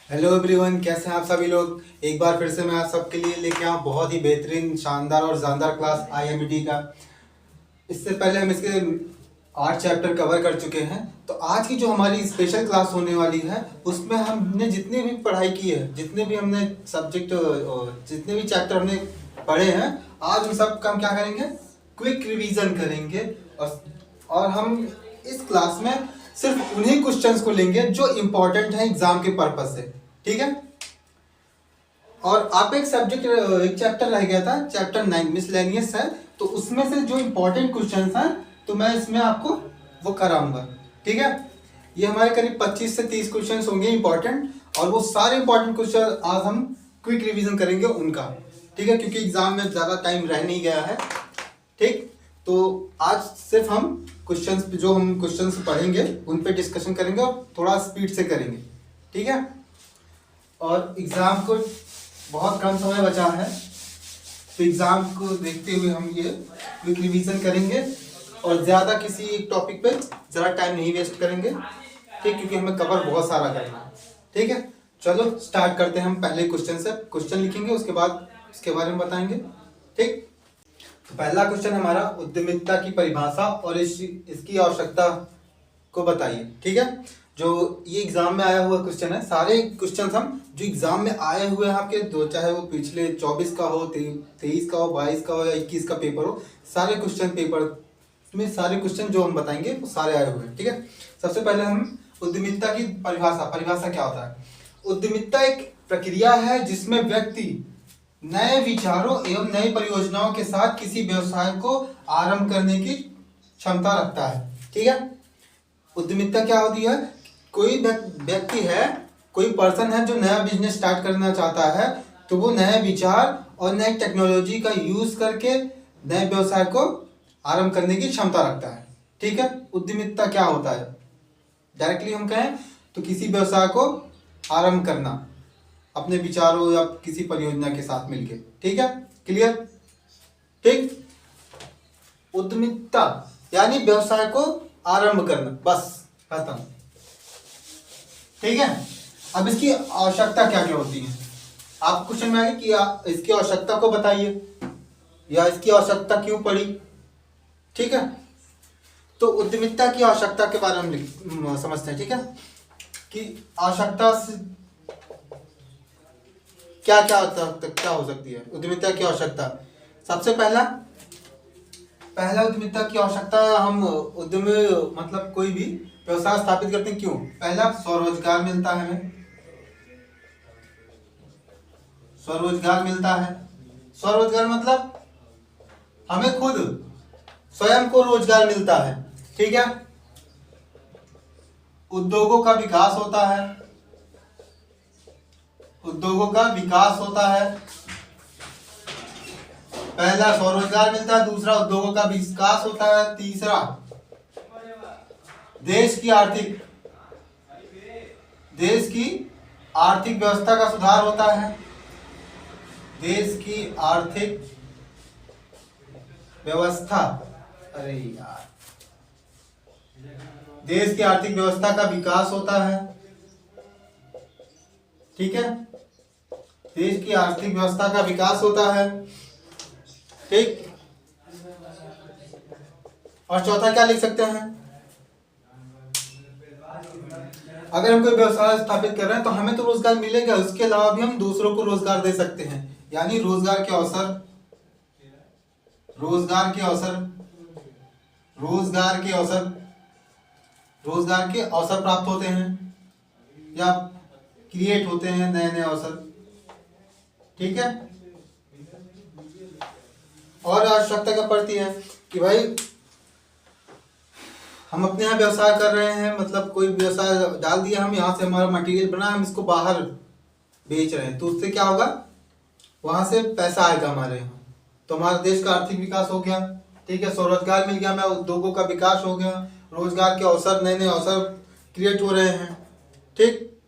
Hello everyone, कैसे हैं आप सभी लोग। एक बार फिर से मैं आप सबके लिए लेके आऊँ बहुत ही बेहतरीन शानदार और जानदार क्लास आईएमडी का। इससे पहले हम इसके 8 चैप्टर कवर कर चुके हैं। तो आज की जो हमारी स्पेशल क्लास होने वाली है उसमें हमने जितनी भी पढ़ाई की है, जितने भी हमने सब्जेक्ट, जितने भी चैप्टर हमने पढ़े हैं, आज उन सब का हम क्या करेंगे, क्विक रिवीजन करेंगे। और हम इस क्लास में सिर्फ उन्हीं क्वेश्चंस को लेंगे जो इम्पोर्टेंट हैं एग्जाम के पर्पज से। ठीक है। और आप एक सब्जेक्ट, एक चैप्टर रह गया था, चैप्टर 9 मिसलेनियस है, तो उसमें से जो इम्पोर्टेंट क्वेश्चंस हैं तो मैं इसमें आपको वो कराऊंगा। ठीक है। ये हमारे करीब 25 से 30 क्वेश्चंस होंगे इम्पोर्टेंट, और वो सारे इम्पोर्टेंट क्वेश्चन आज हम क्विक रिवीजन करेंगे उनका। ठीक है, क्योंकि एग्जाम में ज़्यादा टाइम रह नहीं गया है। ठीक, तो आज सिर्फ हम क्वेश्चंस, जो हम क्वेश्चंस पढ़ेंगे उन पे डिस्कशन करेंगे और थोड़ा स्पीड से करेंगे। ठीक है। और एग्ज़ाम को बहुत कम समय बचा है, तो एग्ज़ाम को देखते हुए हम ये क्विक रिवीजन करेंगे और ज़्यादा किसी एक टॉपिक पे ज़रा टाइम नहीं वेस्ट करेंगे। ठीक, क्योंकि हमें कवर बहुत सारा करना है। ठीक है, चलो स्टार्ट करते हैं। हम पहले क्वेश्चन से क्वेश्चन लिखेंगे, उसके बाद इसके बारे में बताएंगे। ठीक, तो पहला क्वेश्चन हमारा, उद्यमिता की परिभाषा और इसकी आवश्यकता को बताइए। ठीक है, जो ये एग्जाम में आया हुआ क्वेश्चन है, सारे क्वेश्चन हम जो एग्जाम में आए हुए हैं आपके, दो चाहे वो पिछले 24 का हो, 23 का हो, 22 का हो या 21 का पेपर हो, सारे क्वेश्चन पेपर में सारे क्वेश्चन जो हम बताएंगे वो सारे आए हुए हैं। ठीक है, सबसे पहले हम उद्यमिता की परिभाषा क्या होता है। उद्यमिता एक प्रक्रिया है जिसमें व्यक्ति नए विचारों एवं नई परियोजनाओं के साथ किसी व्यवसाय को आरंभ करने की क्षमता रखता है। ठीक है, उद्यमिता क्या होती है, कोई व्यक्ति है, कोई पर्सन है जो नया बिजनेस स्टार्ट करना चाहता है, तो वो नए विचार और नई टेक्नोलॉजी का यूज करके नए व्यवसाय को आरंभ करने की क्षमता रखता है। ठीक है, उद्यमिता क्या होता है, डायरेक्टली हम कहें तो किसी व्यवसाय को आरंभ करना अपने विचारों या किसी परियोजना के साथ मिलके। ठीक है, क्लियर। ठीक, उद्यमिता यानी व्यवसाय को आरंभ करना, बस खत्म। ठीक है, अब इसकी आवश्यकता क्या क्या होती है, आप क्वेश्चन में आगे कि इसकी आवश्यकता को बताइए या इसकी आवश्यकता क्यों पड़ी। ठीक है, तो उद्यमिता की आवश्यकता के बारे में समझते हैं। ठीक है, कि आवश्यकता से क्या क्या हो सकती है उद्यमिता की आवश्यकता। सबसे पहला उद्यमिता की आवश्यकता, हम उद्यम मतलब कोई भी व्यवसाय स्थापित करते हैं, क्यों, पहला स्वरोजगार मिलता है हमें, स्वरोजगार मिलता है। स्वरोजगार मतलब हमें खुद स्वयं को रोजगार मिलता है। ठीक है, उद्योगों का विकास होता है, उद्योगों का विकास होता है। पहला स्वरोजगार मिलता है, दूसरा उद्योगों का विकास होता है, तीसरा देश की आर्थिक व्यवस्था का सुधार होता है, देश की आर्थिक व्यवस्था, अरे यार, देश की आर्थिक व्यवस्था का विकास होता है। ठीक है, देश की आर्थिक व्यवस्था का विकास होता है। ठीक, और चौथा क्या लिख सकते हैं, अगर हम कोई व्यवसाय स्थापित कर रहे हैं तो हमें तो रोजगार मिलेगा, उसके अलावा भी हम दूसरों को रोजगार दे सकते हैं, यानी रोजगार के अवसर प्राप्त होते हैं या क्रिएट होते हैं नए नए अवसर। ठीक है, और आवश्यकता क्या पड़ती है कि भाई हम अपने यहाँ व्यवसाय कर रहे हैं, मतलब कोई व्यवसाय डाल दिया, हम यहाँ से हमारा मटेरियल बना, हम इसको बाहर बेच रहे हैं, तो उससे क्या होगा, वहां से पैसा आएगा हमारे यहाँ, तो हमारे देश का आर्थिक विकास हो गया। ठीक है, स्वरोजगार मिल गया हमें, उद्योगों का विकास हो गया, रोजगार के अवसर, नए नए अवसर क्रिएट हो रहे हैं। ठीक,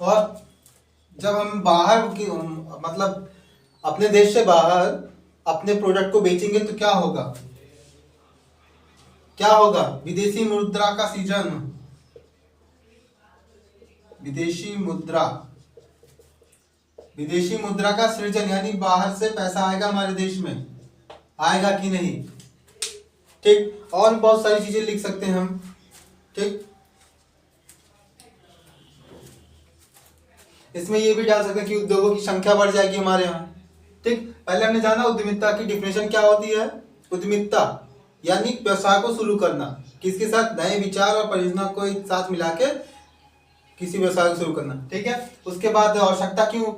और जब हम बाहर की मतलब अपने देश से बाहर अपने प्रोडक्ट को बेचेंगे तो क्या होगा, विदेशी मुद्रा का सृजन, विदेशी मुद्रा, विदेशी मुद्रा का सृजन यानी बाहर से पैसा आएगा हमारे देश में, आएगा कि नहीं। ठीक, और बहुत सारी चीजें लिख सकते हैं हम। ठीक, इसमें ये भी डाल सकते हैं कि उद्योगों की संख्या बढ़ जाएगी हमारे यहाँ। ठीक, पहले हमने जाना उद्यमिता की डिफिनेशन क्या होती है। उद्यमिता यानी व्यवसाय को शुरू करना, किसके साथ, नए विचार और परियोजना को एक साथ मिला के किसी व्यवसाय को शुरू करना। ठीक है, उसके बाद आवश्यकता क्यों,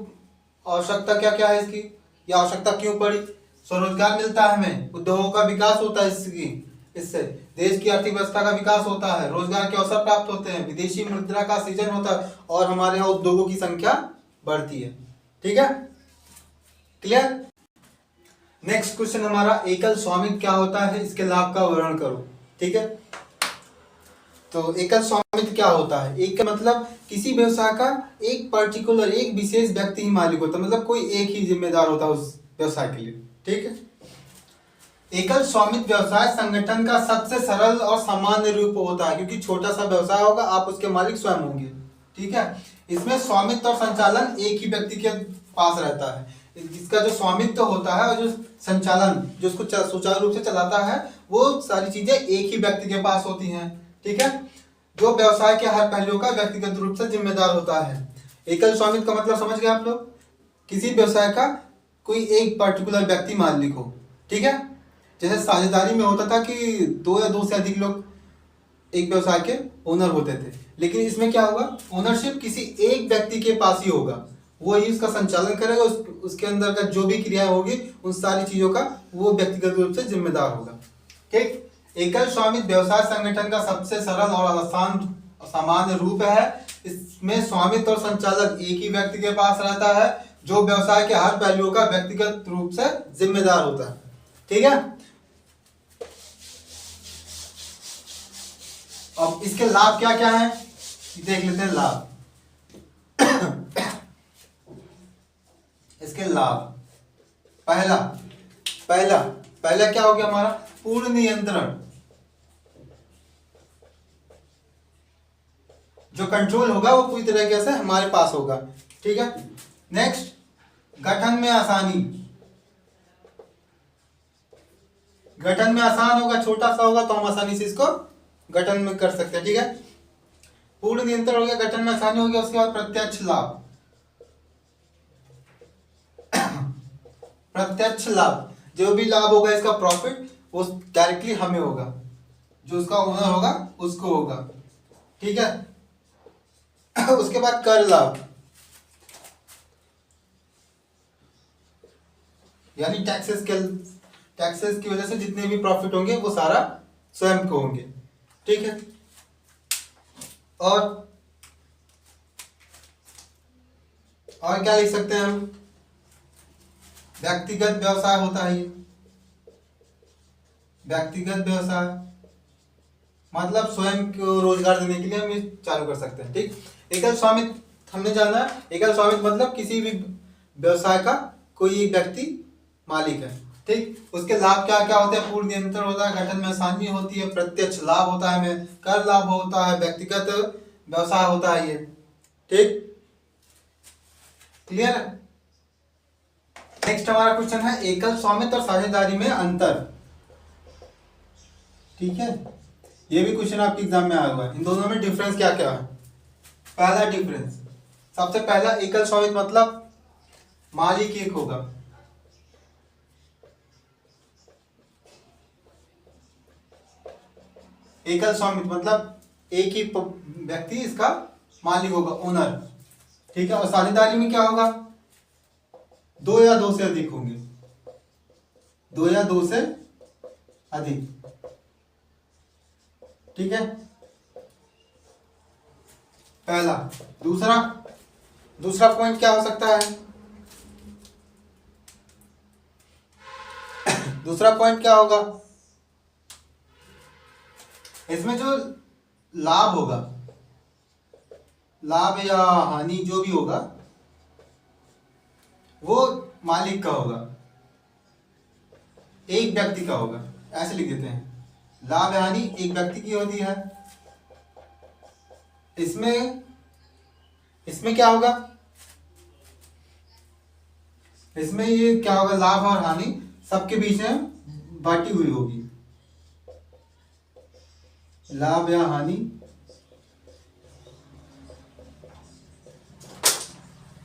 आवश्यकता क्या क्या है इसकी, या आवश्यकता क्यों पड़ी। स्वरोजगार मिलता है हमें, उद्योगों का विकास होता है इससे देश की आर्थिक व्यवस्था का विकास होता है, रोजगार के अवसर प्राप्त होते हैं, विदेशी मुद्रा का सृजन होता है और हमारे यहाँ उद्योगों की संख्या बढ़ती है। ठीक है, क्लियर। नेक्स्ट क्वेश्चन हमारा, एकल स्वामित्व क्या होता है, इसके लाभ का वर्णन करो। ठीक है, तो एकल स्वामित्व क्या होता है। एक मतलब किसी व्यवसाय का एक पर्टिकुलर, एक विशेष व्यक्ति ही मालिक होता है, मतलब कोई एक ही जिम्मेदार होता है उस व्यवसाय के लिए। ठीक है, एकल स्वामित्व व्यवसाय संगठन का सबसे सरल और सामान्य रूप होता है, क्योंकि छोटा सा व्यवसाय होगा, आप उसके मालिक स्वयं होंगे। ठीक है, इसमें स्वामित्व और संचालन एक ही व्यक्ति के पास रहता है। इसका जो स्वामित्व होता है और जो संचालन, जो उसको सुचारू रूप से चलाता है, वो सारी चीजें एक ही व्यक्ति के पास होती हैं। ठीक है, जो व्यवसाय के हर पहलुओं का व्यक्तिगत रूप से जिम्मेदार होता है। एकल स्वामित्व का मतलब समझ गए आप लोग, किसी व्यवसाय का कोई एक पर्टिकुलर व्यक्ति मालिक हो। ठीक है, जैसे साझेदारी में होता था कि दो या दो से अधिक लोग एक व्यवसाय के ओनर होते थे, लेकिन इसमें क्या होगा, ओनरशिप किसी एक व्यक्ति के पास ही होगा, वो ही उसका संचालन करेगा, उसके अंदर का जो भी क्रिया होगी उन सारी चीजों का वो व्यक्तिगत रूप से जिम्मेदार होगा। ठीक, एकल स्वामित्व व्यवसाय संगठन का सबसे सरल और आसान सामान्य रूप है। इसमें स्वामित्व और संचालन एक ही व्यक्ति के पास रहता है, जो व्यवसाय के हर पहलुओं का व्यक्तिगत रूप से जिम्मेदार होता है। ठीक है, अब इसके लाभ क्या क्या हैं देख लेते हैं। लाभ इसके लाभ, पहला पहला पहला क्या हो गया हमारा, पूर्ण नियंत्रण, जो कंट्रोल होगा वो पूरी तरीके से हमारे पास होगा। ठीक है, नेक्स्ट, गठन में आसानी, गठन में आसान होगा, छोटा सा होगा तो हम आसानी से इसको गठन में कर सकते हैं। ठीक है, पूर्ण नियंत्रण हो गया, गठन में आसानी हो गया। उसके बाद प्रत्यक्ष लाभ, प्रत्यक्ष लाभ, जो भी लाभ होगा इसका प्रॉफिट वो डायरेक्टली हमें होगा, जो उसका ओनर होगा उसको होगा। ठीक है, उसके बाद कर लाभ, यानी टैक्सेस की वजह से जितने भी प्रॉफिट होंगे वो सारा स्वयं को होंगे। ठीक है, और क्या लिख सकते हैं हम, व्यक्तिगत व्यवसाय होता है ये, व्यक्तिगत व्यवसाय मतलब स्वयं को रोजगार देने के लिए हम ये चालू कर सकते हैं। ठीक, एकल स्वामित्व हमने जाना है, एकल स्वामित्व मतलब किसी भी व्यवसाय का कोई एक व्यक्ति मालिक है। ठीक, उसके लाभ क्या क्या होते हैं, पूर्ण नियंत्रण होता है, गठन में आसानी होती है, प्रत्यक्ष लाभ होता है हमें, कर लाभ होता है, व्यक्तिगत व्यवसाय होता है ये। ठीक, क्लियर। नेक्स्ट हमारा क्वेश्चन है, एकल स्वामित्व और साझेदारी में अंतर। ठीक है, ये भी क्वेश्चन आपके एग्जाम में आया हुआ है, इन दोनों में डिफरेंस क्या क्या है। पहला डिफरेंस, सबसे पहला, एकल स्वामित्व मतलब मालिक एक होगा, एकल स्वामित्व मतलब एक ही व्यक्ति इसका मालिक होगा, ओनर। ठीक है, और साझेदारी में क्या होगा, दो या दो से अधिक होंगे, दो या दो से अधिक। ठीक है, पहला। दूसरा पॉइंट क्या हो सकता है, दूसरा पॉइंट क्या होगा, इसमें जो लाभ होगा, लाभ या हानि जो भी होगा वो मालिक का होगा, एक व्यक्ति का होगा, ऐसे लिख देते हैं। लाभ या हानि एक व्यक्ति की होती है, इसमें इसमें क्या होगा, इसमें ये क्या होगा, लाभ और हानि सबके बीच में बांटी हुई होगी, लाभ या हानि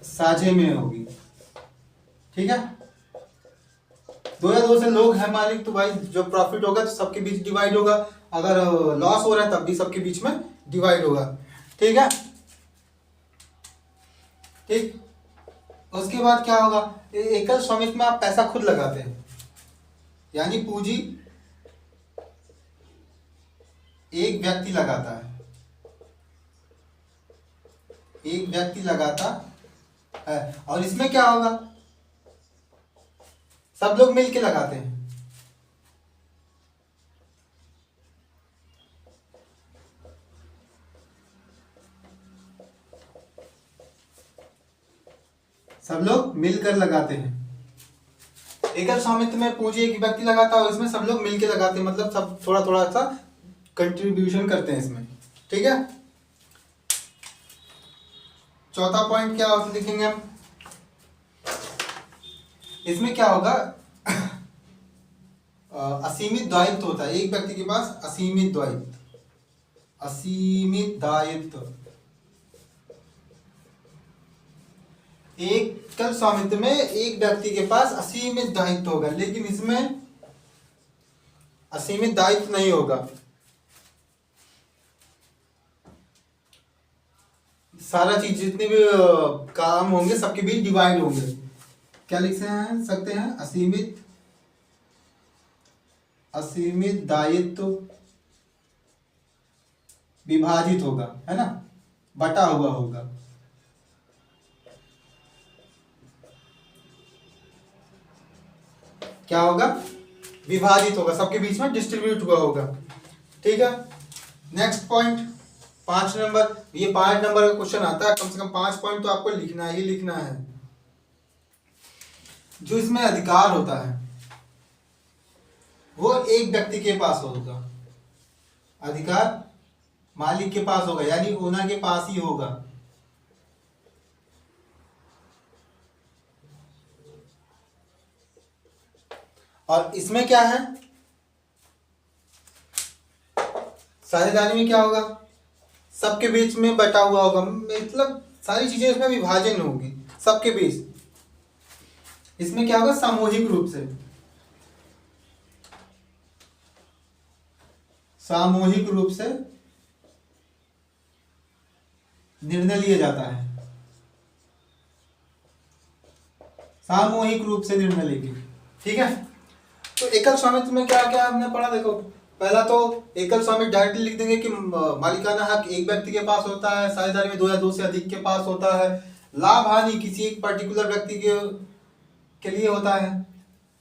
साझे में होगी। ठीक है, दो या दो से लोग हैं मालिक तो भाई जो प्रॉफिट होगा तो सबके बीच डिवाइड होगा, अगर लॉस हो रहा है तब भी सबके बीच में डिवाइड होगा। ठीक है, ठीक। उसके बाद क्या होगा, एकल स्वामित्व में आप पैसा खुद लगाते हैं, यानी पूंजी एक व्यक्ति लगाता है, एक व्यक्ति लगाता है। और इसमें क्या होगा, सब लोग मिलके लगाते हैं। सब लोग मिलकर लगाते हैं। एकल स्वामित्व में पूंजी एक व्यक्ति लगाता है और इसमें सब लोग मिलके लगाते हैं, मतलब सब थोड़ा थोड़ा सा कंट्रीब्यूशन करते हैं इसमें। ठीक है, चौथा पॉइंट क्या लिखेंगे हम, इसमें क्या होगा असीमित दायित्व होता है, एक व्यक्ति के पास असीमित दायित्व, असीमित दायित्व। एकल स्वामित्व में एक व्यक्ति के पास असीमित दायित्व होगा, लेकिन इसमें असीमित दायित्व नहीं होगा, सारा चीज जितने भी काम होंगे सबके बीच डिवाइड होंगे। क्या लिख सकते हैं, असीमित दायित्व विभाजित होगा, है ना, बटा हुआ होगा। क्या होगा, विभाजित होगा, सबके बीच में डिस्ट्रीब्यूट हुआ होगा। ठीक है, नेक्स्ट पॉइंट 5 नंबर, ये 5 नंबर का क्वेश्चन आता है, कम से कम 5 पॉइंट तो आपको लिखना ही लिखना है। जो इसमें अधिकार होता है वो एक व्यक्ति के पास होगा, अधिकार मालिक के पास होगा, यानी ओनर के पास ही होगा। और इसमें क्या है, साझेदारी में क्या होगा, सबके बीच में बटा हुआ होगा, मतलब सारी चीजें इसमें विभाजन होगी सबके बीच। इसमें क्या होगा, सामूहिक रूप से, सामूहिक रूप से निर्णय लिया जाता है, सामूहिक रूप से निर्णय लेंगे। ठीक है, तो एकल स्वामित्व में क्या क्या हमने पढ़ा, देखो पहला तो एकल स्वामित्व डायरेक्टली लिख देंगे कि मालिकाना हक एक व्यक्ति के पास होता है, साझेदारी में 2 या 2 से अधिक के पास होता है। लाभ हानि किसी एक पर्टिकुलर व्यक्ति के लिए होता है,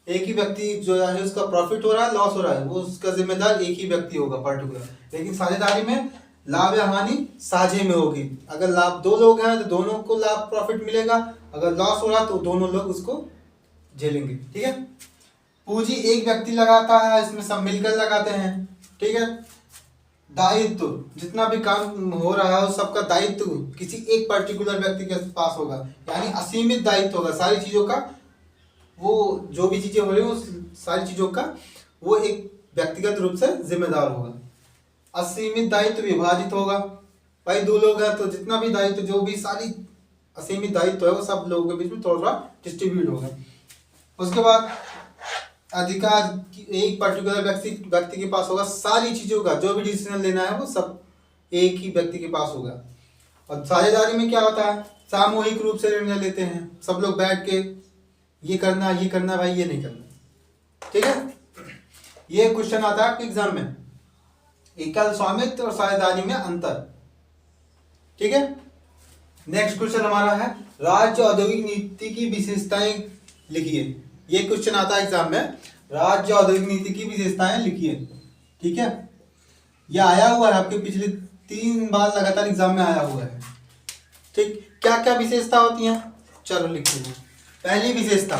एक ही व्यक्ति जो है उसका प्रॉफिट हो रहा है लॉस हो रहा है वो उसका जिम्मेदार एक ही व्यक्ति होगा पर्टिकुलर। लेकिन साझेदारी में लाभ या हानि साझे में होगी, अगर लाभ 2 लोग हैं तो दोनों को लाभ प्रॉफिट मिलेगा, अगर लॉस हो रहा तो दोनों लोग उसको झेलेंगे। ठीक है, पूंजी एक व्यक्ति लगाता है, इसमें सब मिलकर लगाते हैं। ठीक है, दायित्व जितना भी काम हो रहा है उस सबका दायित्व किसी एक पर्टिकुलर व्यक्ति के पास होगा, यानी असीमित दायित्व होगा सारी चीजों का, वो जो भी चीजें हो रही है उस सारी चीजों का वो एक व्यक्तिगत रूप से जिम्मेदार होगा। असीमित दायित्व विभाजित होगा, भाई 2 लोग हैं तो जितना भी दायित्व जो भी सारी असीमित दायित्व है वो सब लोगों के बीच में थोड़ा थोड़ा डिस्ट्रीब्यूट होगा। उसके बाद अधिकार एक पर्टिकुलर व्यक्ति के पास होगा, सारी चीजों का जो भी डिसीजन लेना है वो सब एक ही व्यक्ति के पास होगा। और साझेदारी में क्या होता है, सामूहिक रूप से निर्णय लेते हैं, सब लोग बैठ के ये करना भाई ये नहीं करना। ठीक है, ये क्वेश्चन आता है आपके एग्जाम में, एकल स्वामित्व और साझेदारी में अंतर। ठीक है, नेक्स्ट क्वेश्चन हमारा है राज्य औद्योगिक नीति की विशेषताएं लिखिए। ये क्वेश्चन आता है एग्जाम में, राज्य औद्योगिक नीति की विशेषताएं लिखिए। ठीक है, यह आया हुआ है आपके पिछले 3 बार लगातार एग्जाम में आया हुआ है। ठीक, क्या क्या विशेषता होती हैं, चलो लिखते हैं। पहली विशेषता,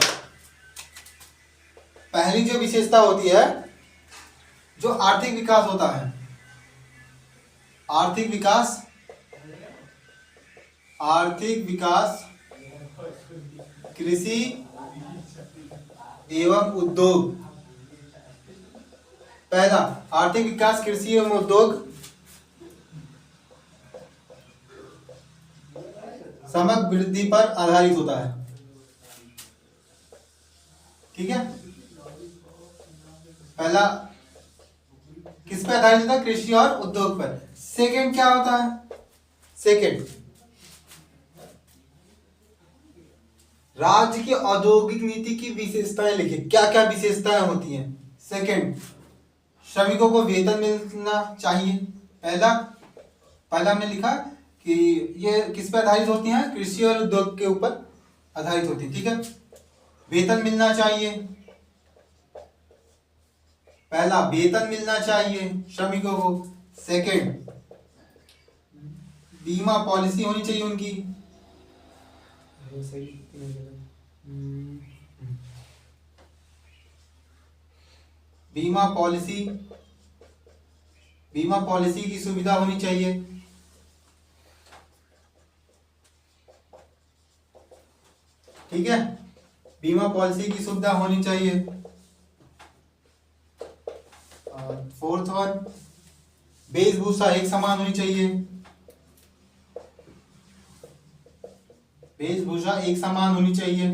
पहली जो विशेषता होती है जो आर्थिक विकास होता है, आर्थिक विकास आर्थिक विकास कृषि एवं उद्योग। पहला, आर्थिक विकास कृषि एवं उद्योग समग्र वृद्धि पर आधारित होता है। ठीक है, पहला किस पे आधारित होता है? कृषि और उद्योग पर। सेकंड क्या होता है? सेकंड, राज्य की औद्योगिक नीति की विशेषताएं लिखिए। क्या क्या विशेषताएं होती हैं? सेकंड, श्रमिकों को वेतन मिलना चाहिए। पहला हमने लिखा कि ये किस पर आधारित होती हैं? कृषि और उद्योग के ऊपर आधारित होती है। ठीक है, वेतन मिलना चाहिए। पहला, वेतन मिलना चाहिए श्रमिकों को। सेकंड, बीमा पॉलिसी होनी चाहिए उनकी। बीमा पॉलिसी की सुविधा होनी चाहिए। ठीक है, बीमा पॉलिसी की सुविधा होनी चाहिए। फोर्थ वन, वेशभूषा एक समान होनी चाहिए। वेशभूषा एक समान होनी चाहिए।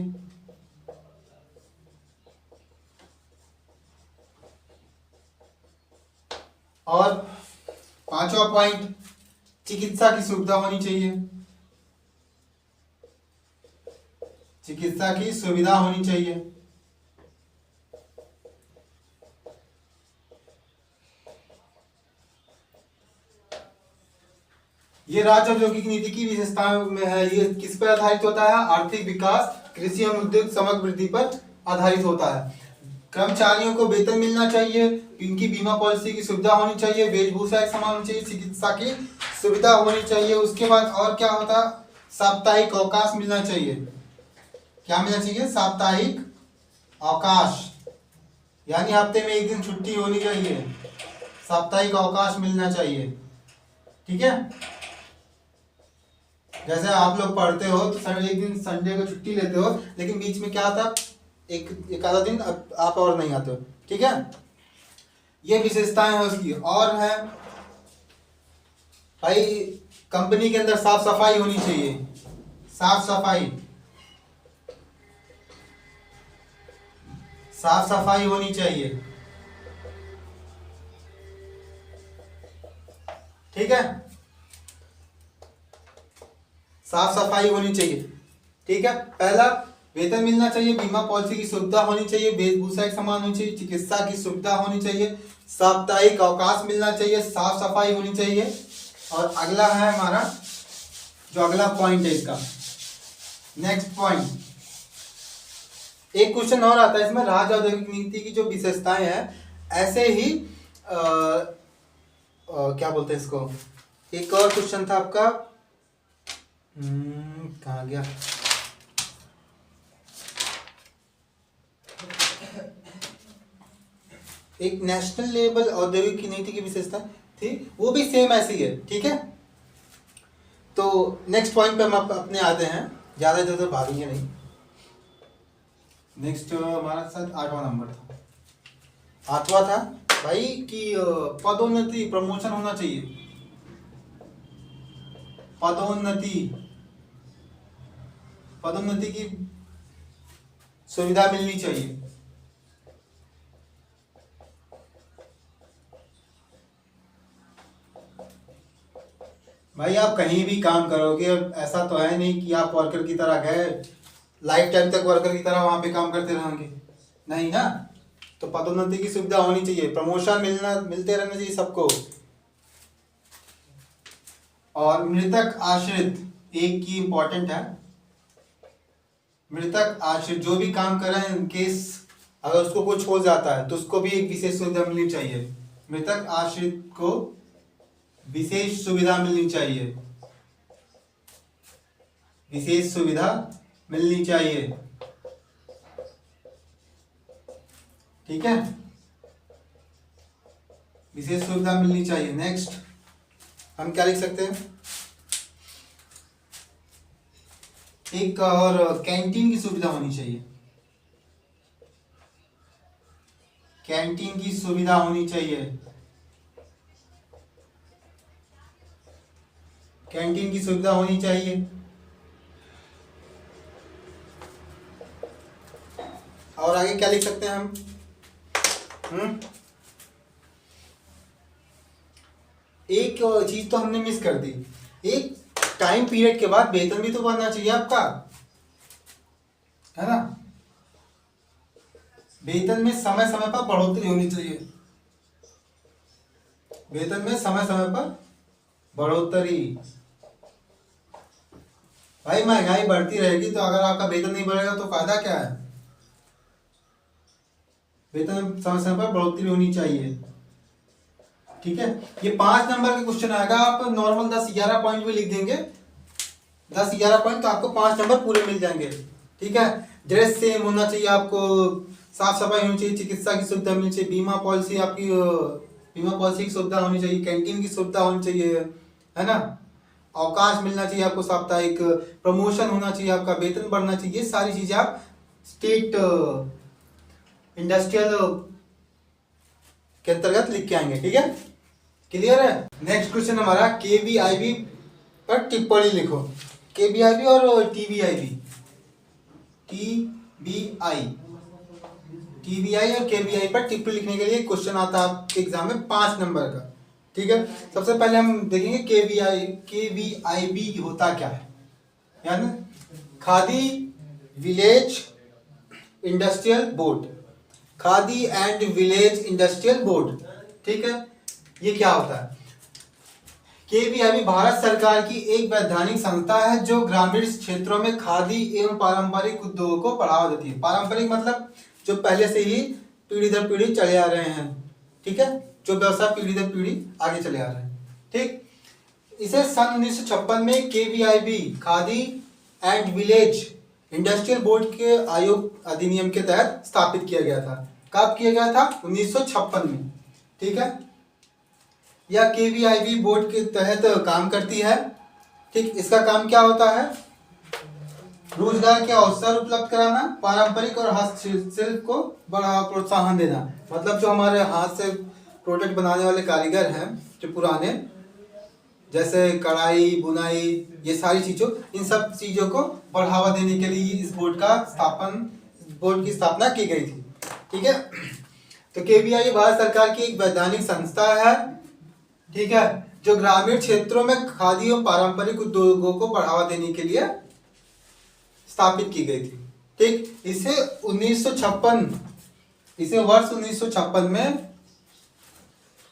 और पांचवा पॉइंट, चिकित्सा की सुविधा होनी चाहिए। चिकित्सा की सुविधा होनी चाहिए। ये राज्य औद्योगिक नीति की विशेषताओं में है। ये किस पर आधारित होता है? आर्थिक विकास कृषि एवं उद्योग समग्र वृद्धि पर आधारित होता है। कर्मचारियों को वेतन मिलना चाहिए, इनकी बीमा पॉलिसी की सुविधा होनी चाहिए, वेशभूषा एक समान होनी चाहिए, चिकित्सा की सुविधा होनी चाहिए। उसके बाद और क्या होता? साप्ताहिक अवकाश मिलना चाहिए। क्या मिलना चाहिए? साप्ताहिक अवकाश, यानी हफ्ते में एक दिन छुट्टी होनी चाहिए। साप्ताहिक अवकाश मिलना चाहिए। ठीक है, जैसे आप लोग पढ़ते हो तो एक दिन संडे को छुट्टी लेते हो, लेकिन बीच में क्या आता? एक आधा दिन आप और नहीं आते हो। ठीक है, ये विशेषताएं हैं उसकी। और है भाई, कंपनी के अंदर साफ सफाई होनी चाहिए। साफ सफाई होनी चाहिए। ठीक है, साफ सफाई होनी चाहिए। ठीक है, पहला, वेतन मिलना चाहिए, बीमा पॉलिसी की सुविधा होनी चाहिए, वेशभूषा एक समान होनी चाहिए, चिकित्सा की सुविधा होनी चाहिए, साप्ताहिक अवकाश मिलना चाहिए, साफ सफाई होनी चाहिए। और अगला है हमारा जो अगला पॉइंट है इसका, नेक्स्ट पॉइंट, एक क्वेश्चन और आता है इसमें, राज्य औद्योगिक नीति की जो विशेषताएं हैं, ऐसे ही क्या बोलते हैं इसको, एक और क्वेश्चन था आपका, कहाँ गया, एक नेशनल लेवल औद्योगिक नीति की विशेषता थी, वो भी सेम ऐसी है। ठीक है, तो नेक्स्ट पॉइंट पे हम अपने आते हैं, ज्यादा इधर उधर भागेंगे नहीं। नेक्स्ट हमारा साथ 8वां नंबर था, 8वां था भाई कि पदोन्नति प्रमोशन होना चाहिए। पदोन्नति की सुविधा मिलनी चाहिए। भाई आप कहीं भी काम करोगे, ऐसा तो है नहीं कि आप वर्कर की तरह गए लाइफ टाइम तक वर्कर की तरह वहां पे काम करते रहेंगे, नहीं ना। तो पदोन्नति की सुविधा होनी चाहिए, प्रमोशन मिलते रहना चाहिए सबको। और मृतक आश्रित एक की इंपॉर्टेंट है, मृतक आश्रित जो भी काम कर रहे हैं, इनकेस अगर उसको कुछ हो जाता है तो उसको भी एक विशेष सुविधा मिलनी चाहिए। मृतक आश्रित को विशेष सुविधा मिलनी चाहिए, विशेष सुविधा मिलनी चाहिए। ठीक है, विशेष सुविधा मिलनी चाहिए। नेक्स्ट हम क्या लिख सकते हैं, एक और कैंटीन की सुविधा होनी चाहिए, कैंटीन की सुविधा होनी चाहिए, कैंटीन की सुविधा होनी चाहिए। और आगे क्या लिख सकते हैं हम? एक चीज तो हमने मिस कर दी, एक टाइम पीरियड के बाद वेतन भी तो बढ़ना चाहिए आपका, है ना? वेतन में समय समय पर बढ़ोतरी होनी चाहिए, वेतन में समय समय पर बढ़ोतरी। भाई महंगाई बढ़ती रहेगी तो अगर आपका वेतन नहीं बढ़ेगा तो फायदा क्या है? वेतन में समय समय पर बढ़ोतरी होनी चाहिए, ठीक है। ये 5 नंबर का क्वेश्चन आएगा, आप नॉर्मल 10-11 पॉइंट भी लिख देंगे, 10-11 पॉइंट तो आपको 5 नंबर पूरे मिल जाएंगे, ठीक है। ड्रेस सेम होना चाहिए आपको, साफ सफाई होनी चाहिए, चिकित्सा की सुविधा मिलनी चाहिए, बीमा पॉलिसी आपकी बीमा पॉलिसी की सुविधा होनी चाहिए, कैंटीन की सुविधा होनी चाहिए, है ना, अवकाश मिलना चाहिए आपको साप्ताहिक, प्रमोशन होना चाहिए आपका, वेतन बढ़ना चाहिए, ये सारी चीजें आप स्टेट इंडस्ट्रियल के अंतर्गत लिख के आएंगे, ठीक है। क्लियर है? नेक्स्ट क्वेश्चन हमारा केवीआईबी पर टिप्पणी लिखो, केवीआईबी और टीवीआईबी, टीवीआई और केवीआई पर टिप्पणी लिखने के लिए क्वेश्चन आता है आपके एग्जाम में 5 नंबर का, ठीक है। सबसे पहले हम देखेंगे केवीआईबी होता क्या है, यानी khadi village Industrial board, Khadi and Village Industrial board, ठीक है। ये क्या होता है? केवीआईबी भारत सरकार की एक वैधानिक संस्था है जो ग्रामीण क्षेत्रों में खादी एवं पारंपरिक उद्योगों को बढ़ावा देती है। पारंपरिक मतलब जो पहले से ही पीढ़ी दर पीढ़ी चले आ रहे हैं, ठीक है, जो व्यवसाय पीढ़ी दर पीढ़ी आगे चले आ रहे हैं, ठीक। इसे सन 1956 में KVIB Khadi and Village Industrial Board के आयोग अधिनियम के तहत स्थापित किया गया था। कब किया गया था? 1956 में, ठीक है। यह केवीआईबी बोर्ड के तहत काम करती है, ठीक। इसका काम क्या होता है? रोजगार के अवसर उपलब्ध कराना, पारंपरिक और हस्तशिल्प को बढ़ावा प्रोत्साहन देना। मतलब जो हमारे हाथ से प्रोडक्ट बनाने वाले कारीगर हैं जो पुराने, जैसे कढ़ाई बुनाई, ये सारी चीजों, इन सब चीजों को बढ़ावा देने के लिए इस बोर्ड की स्थापना की गई थी, ठीक है। तो केवीआई भारत सरकार की एक वैधानिक संस्था है, ठीक है, जो ग्रामीण क्षेत्रों में खादी और पारंपरिक उद्योगों को बढ़ावा देने के लिए स्थापित की गई थी, ठीक। इसे वर्ष 1956 में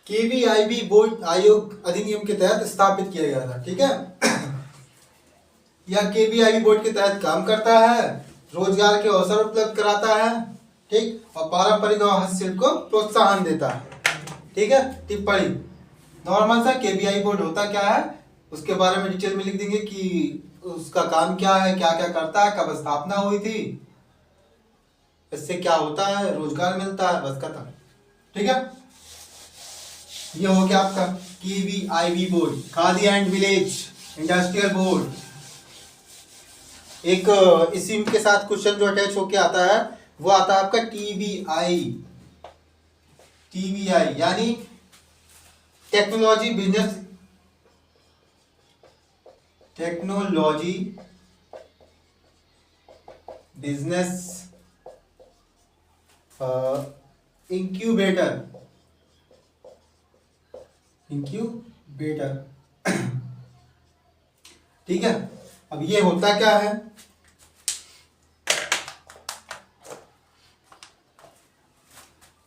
केवीआईबी बोर्ड आयोग अधिनियम के तहत स्थापित किया गया था, ठीक है। यह केवीआईबी बोर्ड के तहत काम करता है, रोजगार के अवसर उपलब्ध कराता है, ठीक, और पारंपरिक और हस्तशिल्प को प्रोत्साहन देता है, ठीक है। टिप्पणी नॉर्मल सा केवीआई बोर्ड होता क्या है उसके बारे में डिटेल में लिख देंगे कि उसका काम क्या है, क्या क्या करता है, कब स्थापना हुई थी, इससे क्या होता है, रोजगार मिलता है, बस खत्म, ठीक है। ये हो गया आपका KVIB board, Khadi and Village Industrial Board. एक इसी के साथ क्वेश्चन जो अटैच होके आता है वो आता है आपका टीवीआई, यानी टेक्नोलॉजी बिजनेस इंक्यूबेटर, ठीक है। अब ये होता क्या है?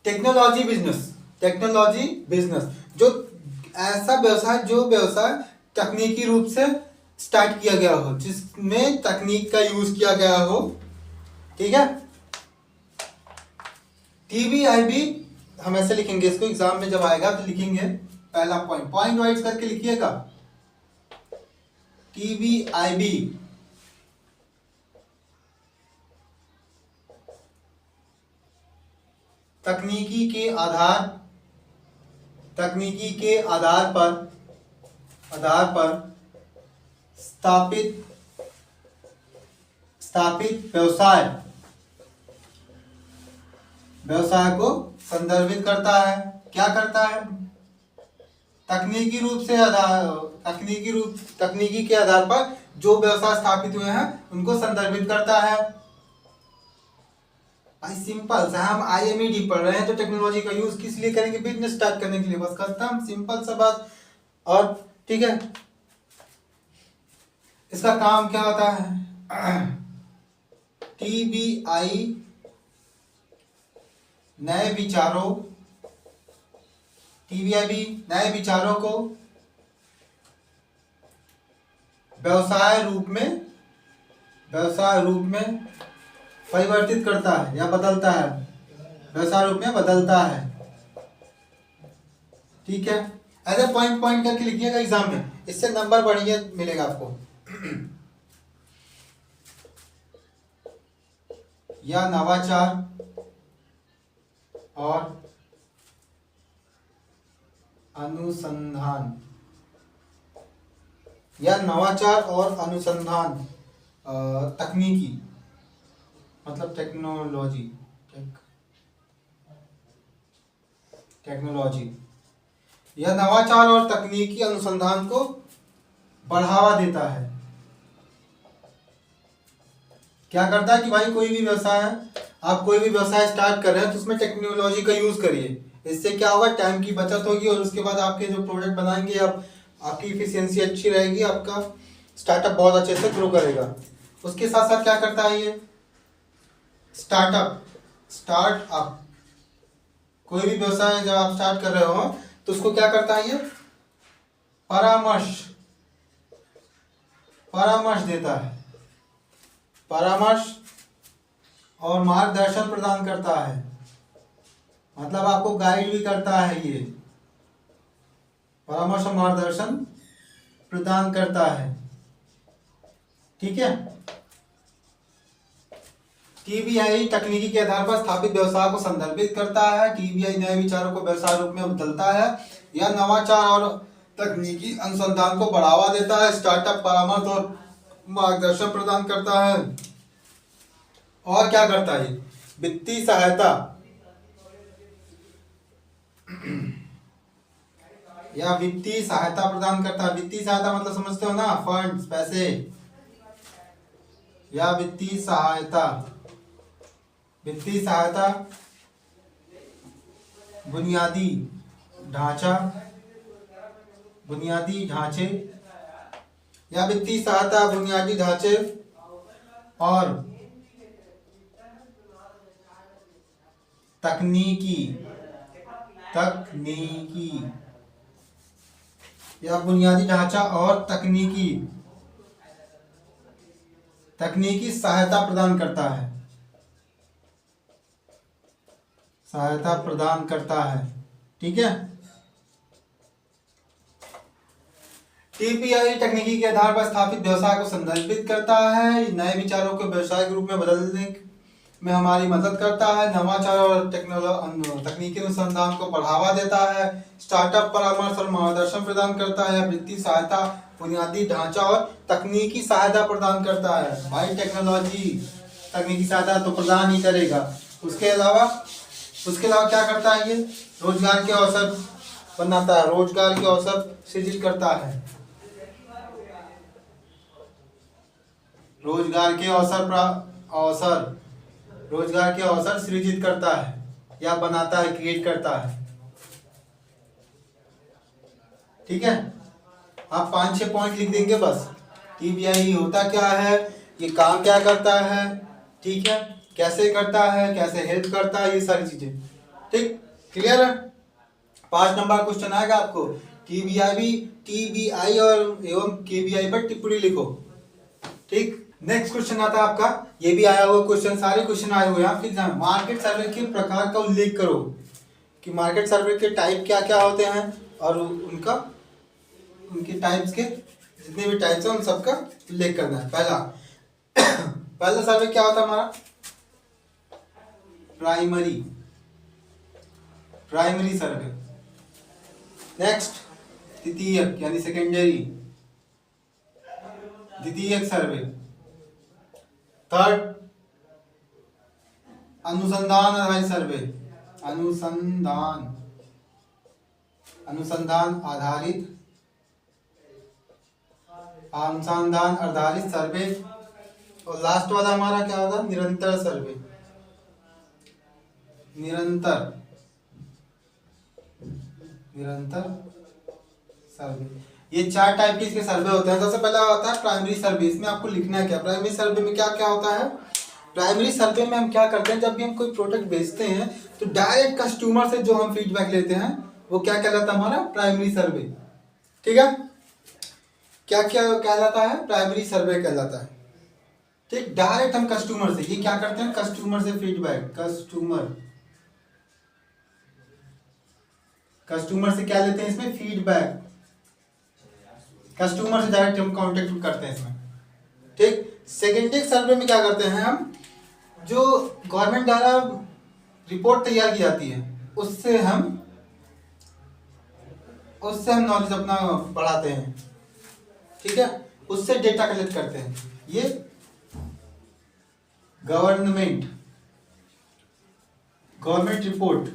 टेक्नोलॉजी बिजनेस जो ऐसा व्यवसाय जो व्यवसाय तकनीकी रूप से स्टार्ट किया गया हो, जिसमें तकनीक का यूज किया गया हो, ठीक है। टीवीआईबी हम ऐसे लिखेंगे, इसको एग्जाम में जब आएगा तो लिखेंगे, पहला पॉइंट वाइज करके लिखिएगा। टीवीआईबी तकनीकी के आधार पर स्थापित स्थापित व्यवसाय को संदर्भित करता है। क्या करता है? तकनीकी के आधार पर जो व्यवसाय स्थापित हुए हैं उनको संदर्भित करता है। भाई सिंपल सा, हम IMED पढ़ रहे हैं तो टेक्नोलॉजी का यूज किस लिए करेंगे? बिजनेस स्टार्ट करने के लिए, बस खत्म, सिंपल सा बात। और ठीक है, इसका काम क्या होता है? TBI नए विचारों को व्यवसाय रूप में परिवर्तित करता है या बदलता है, व्यवसाय रूप में बदलता है। ठीक है, ऐसे पॉइंट करके लिखिएगा एग्जाम में, इससे नंबर बढ़िया मिलेगा आपको। या नवाचार और अनुसंधान, तकनीकी मतलब टेक्नोलॉजी यह नवाचार और तकनीकी अनुसंधान को बढ़ावा देता है। क्या करता है कि भाई कोई भी व्यवसाय है, आप कोई भी व्यवसाय स्टार्ट कर रहे हैं तो उसमें टेक्नोलॉजी का यूज करिए। इससे क्या होगा? टाइम की बचत होगी और उसके बाद आपके जो प्रोडक्ट बनाएंगे आपकी इफिशियंसी अच्छी रहेगी, आपका स्टार्टअप बहुत अच्छे से ग्रो करेगा। उसके साथ साथ क्या करता है ये स्टार्टअप कोई भी व्यवसाय जब आप स्टार्ट कर रहे हो तो उसको क्या करता है? ये परामर्श देता है, परामर्श और मार्गदर्शन प्रदान करता है, मतलब आपको गाइड भी करता है। ये परामर्श और मार्गदर्शन प्रदान करता है। ठीक है, TBI तकनीकी के आधार पर स्थापित व्यवसाय को संदर्भित करता है। TBI नए विचारों को व्यवसाय रूप में बदलता है। यह नवाचार और तकनीकी अनुसंधान को बढ़ावा देता है। स्टार्टअप परामर्श और मार्गदर्शन प्रदान करता है। और क्या करता है? वित्तीय सहायता प्रदान करता है। वित्तीय सहायता मतलब समझते हो ना, फंड्स, पैसे। या वित्तीय सहायता बुनियादी ढांचे या वित्तीय सहायता बुनियादी ढांचे और तकनीकी या बुनियादी ढांचा और तकनीकी सहायता प्रदान करता है। ठीक है, TBI तकनीकी के आधार पर स्थापित व्यवसाय को संदर्भित करता है। नए विचारों को व्यवसाय के रूप में बदलने में हमारी मदद करता है। नवाचार और तकनीकी अनुसंधान को बढ़ावा देता है। स्टार्टअप परामर्श और मार्गदर्शन प्रदान करता है। वित्तीय सहायता बुनियादी ढांचा और तकनीकी सहायता प्रदान करता है। भाई तकनीकी सहायता तो प्रदान ही करेगा। उसके अलावा क्या करता है? ये रोजगार के अवसर बनाता है, रोजगार के अवसर सृजित करता है। रोजगार के अवसर सृजित करता है या बनाता है, क्रिएट करता है। ठीक है, आप 5-6 पॉइंट लिख देंगे बस। TBI होता क्या है, ये काम क्या करता है, ठीक है, कैसे करता है, कैसे हेल्प करता है, ये सारी चीजें। ठीक, क्लियर है? 5 नंबर क्वेश्चन आएगा आपको। TBI और एवं KBI पर टिप्पणी लिखो। ठीक, नेक्स्ट क्वेश्चन आता है आपका, ये भी आया हुआ क्वेश्चन, सारे क्वेश्चन आए हुए हैं। फिर मार्केट सर्वे के प्रकार का उल्लेख करो कि मार्केट सर्वे के टाइप क्या क्या होते हैं और उनके टाइप्स के जितने भी टाइप्स हैं उन सबका उल्लेख करना है। पहला सर्वे क्या होता है हमारा? प्राइमरी सर्वे। नेक्स्ट द्वितीयक यानी सेकेंडरी, द्वितीयक सर्वे। थर्ड, अनुसंधान आधारित सर्वे, अनुसंधान आधारित सर्वे। और लास्ट वाला हमारा क्या होगा, निरंतर सर्वे, निरंतर सर्वे। ये 4 टाइप के इसके सर्वे होते हैं। सबसे पहला होता है प्राइमरी सर्वे। इसमें आपको लिखना है क्या, प्राइमरी सर्वे में क्या क्या होता है। प्राइमरी सर्वे में हम क्या करते हैं, जब भी हम कोई प्रोडक्ट बेचते हैं तो डायरेक्ट कस्टमर से जो हम फीडबैक लेते हैं वो क्या कहलाता है, हमारा प्राइमरी सर्वे। ठीक है, क्या क्या कहलाता है, प्राइमरी सर्वे कहलाता है। ठीक, डायरेक्ट हम कस्टमर से, ये क्या करते हैं, कस्टमर से फीडबैक, कस्टमर से क्या लेते हैं इसमें, फीडबैक। कस्टमर से डायरेक्ट हम कांटेक्ट करते हैं इसमें। ठीक, सेकेंडरी सर्वे में क्या करते हैं हम, जो गवर्नमेंट द्वारा रिपोर्ट तैयार की जाती है उससे हम नॉलेज अपना बढ़ाते हैं। ठीक है, उससे डेटा कलेक्ट करते हैं। ये गवर्नमेंट रिपोर्ट।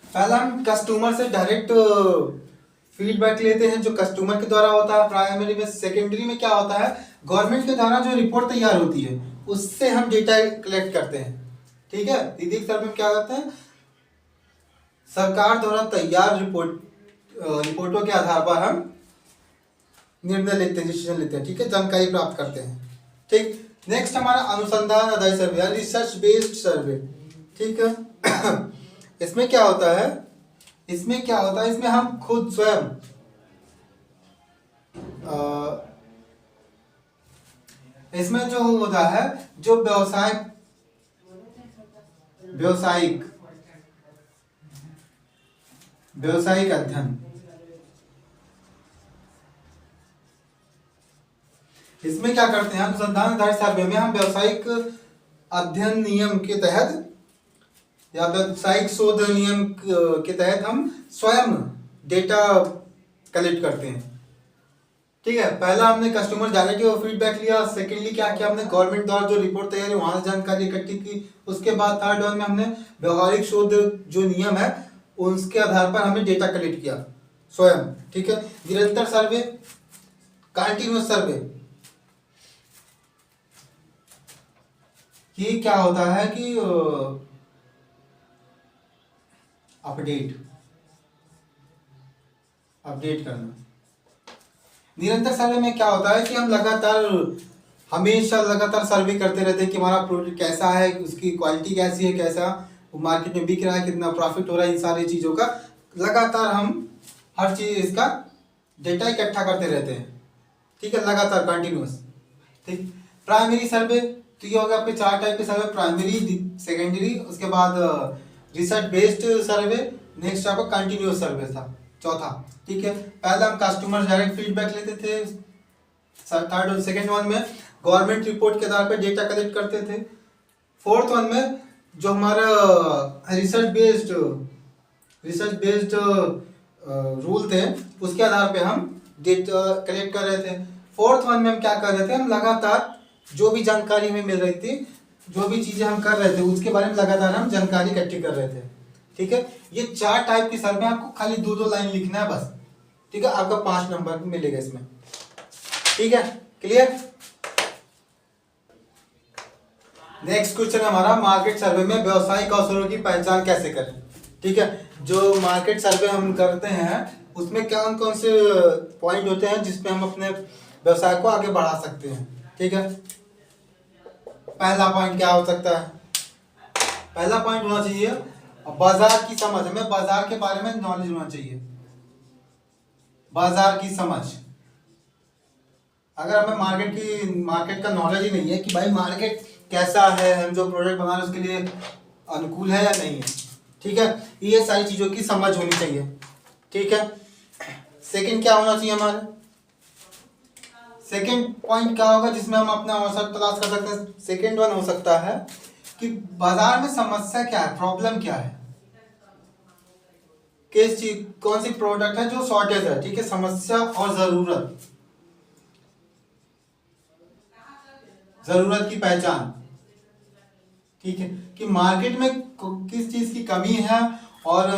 पहला हम कस्टमर से डायरेक्ट फीडबैक लेते हैं जो कस्टमर के द्वारा होता है प्राइमरी में। सेकेंडरी में क्या होता है, गवर्नमेंट के द्वारा जो रिपोर्ट तैयार होती है उससे हम डेटा कलेक्ट करते हैं। ठीक है, दीदी सर में क्या करते हैं, सरकार द्वारा तैयार रिपोर्टों के आधार पर हम निर्णय लेते हैं, डिसीजन लेते हैं। ठीक है, जानकारी प्राप्त करते हैं। ठीक, नेक्स्ट हमारा अनुसंधान आधारित सर्वे या रिसर्च बेस्ड सर्वे। ठीक है, इसमें क्या होता है, इसमें हम खुद स्वयं इसमें जो होता है, जो व्यावसायिक अध्ययन, इसमें क्या करते हैं, अनुसंधान आधारित सर्वे में हम व्यावसायिक अध्ययन नियम के तहत या व्यावसायिक शोध नियम के तहत हम स्वयं डेटा कलेक्ट करते हैं। ठीक है, पहला हमने कस्टमर डायरेक्ट फीडबैक लिया। सेकेंडली क्या किया हमने, गवर्नमेंट द्वारा जो रिपोर्ट तैयार है वहां से जानकारी इकट्ठी की। उसके बाद थर्ड वन में हमने व्यवहारिक शोध जो नियम है उसके आधार पर हमने डेटा कलेक्ट किया स्वयं। ठीक है, निरंतर सर्वे, कंटिन्यूअस सर्वे, ये क्या होता है कि अपडेट करना। निरंतर सर्वे में क्या होता है कि हम हमेशा लगातार सर्वे करते रहते हैं कि हमारा प्रोडक्ट कैसा है, उसकी क्वालिटी कैसी है, कैसा मार्केट में बिक रहा है, कितना प्रॉफिट हो रहा है। इन सारी चीज़ों का लगातार हम हर चीज़ इसका डेटा इकट्ठा करते रहते हैं। ठीक है, लगातार कंटिन्यूअस। ठीक, प्राइमरी सर्वे तो ये हो गया आपके 4 टाइप के सर्वे, प्राइमरी, सेकेंडरी, उसके बाद रिसर्च बेस्ड सर्वे, नेक्स्ट आपका कंटिन्यूअस सर्वे था चौथा। ठीक है, पहला हम कस्टमर डायरेक्ट फीडबैक लेते थे। थर्ड और सेकेंड वन में गवर्नमेंट रिपोर्ट के आधार पर डेटा कलेक्ट करते थे। फोर्थ वन में जो हमारा रिसर्च बेस्ड रूल थे उसके आधार पे हम डेटा कलेक्ट कर रहे थे। फोर्थ वन में हम क्या कर रहे थे, हम लगातार जो भी जानकारी हमें मिल रही थी, जो भी चीजें हम कर रहे थे उसके बारे में लगातार हम जानकारी इकट्ठी कर रहे थे। ठीक है, ये 4 टाइप की सर्वे, आपको खाली 2-2 लाइन लिखना है बस। ठीक है, आपका 5 नंबर मिलेगा इसमें। ठीक है, क्लियर। नेक्स्ट क्वेश्चन हमारा, मार्केट सर्वे में व्यवसायिक अवसरों की पहचान कैसे करें। ठीक है, जो मार्केट सर्वे हम करते हैं उसमें कौन कौन से पॉइंट होते हैं जिसपे हम अपने व्यवसाय को आगे बढ़ा सकते हैं। ठीक है, पहला पॉइंट क्या हो सकता है, पहला पॉइंट होना चाहिए बाजार की समझ। हमें बाजार के बारे में नॉलेज होना चाहिए, बाजार की समझ। अगर हमें मार्केट का नॉलेज ही नहीं है कि भाई मार्केट कैसा है, हम जो प्रोडक्ट बना रहे हैं उसके लिए अनुकूल है या नहीं है। ठीक है, ये सारी चीजों की समझ होनी चाहिए। ठीक है, सेकंड क्या होना चाहिए हमारे, सेकंड पॉइंट क्या होगा जिसमें हम अपना अवसर तलाश कर सकते हैं। सेकंड वन हो सकता है कि बाजार में समस्या क्या है, प्रॉब्लम क्या है, किस चीज, कौन सी प्रोडक्ट है जो शॉर्टेज है। ठीक है, समस्या और जरूरत, जरूरत की पहचान, ठीक है, कि मार्केट में किस चीज की कमी है और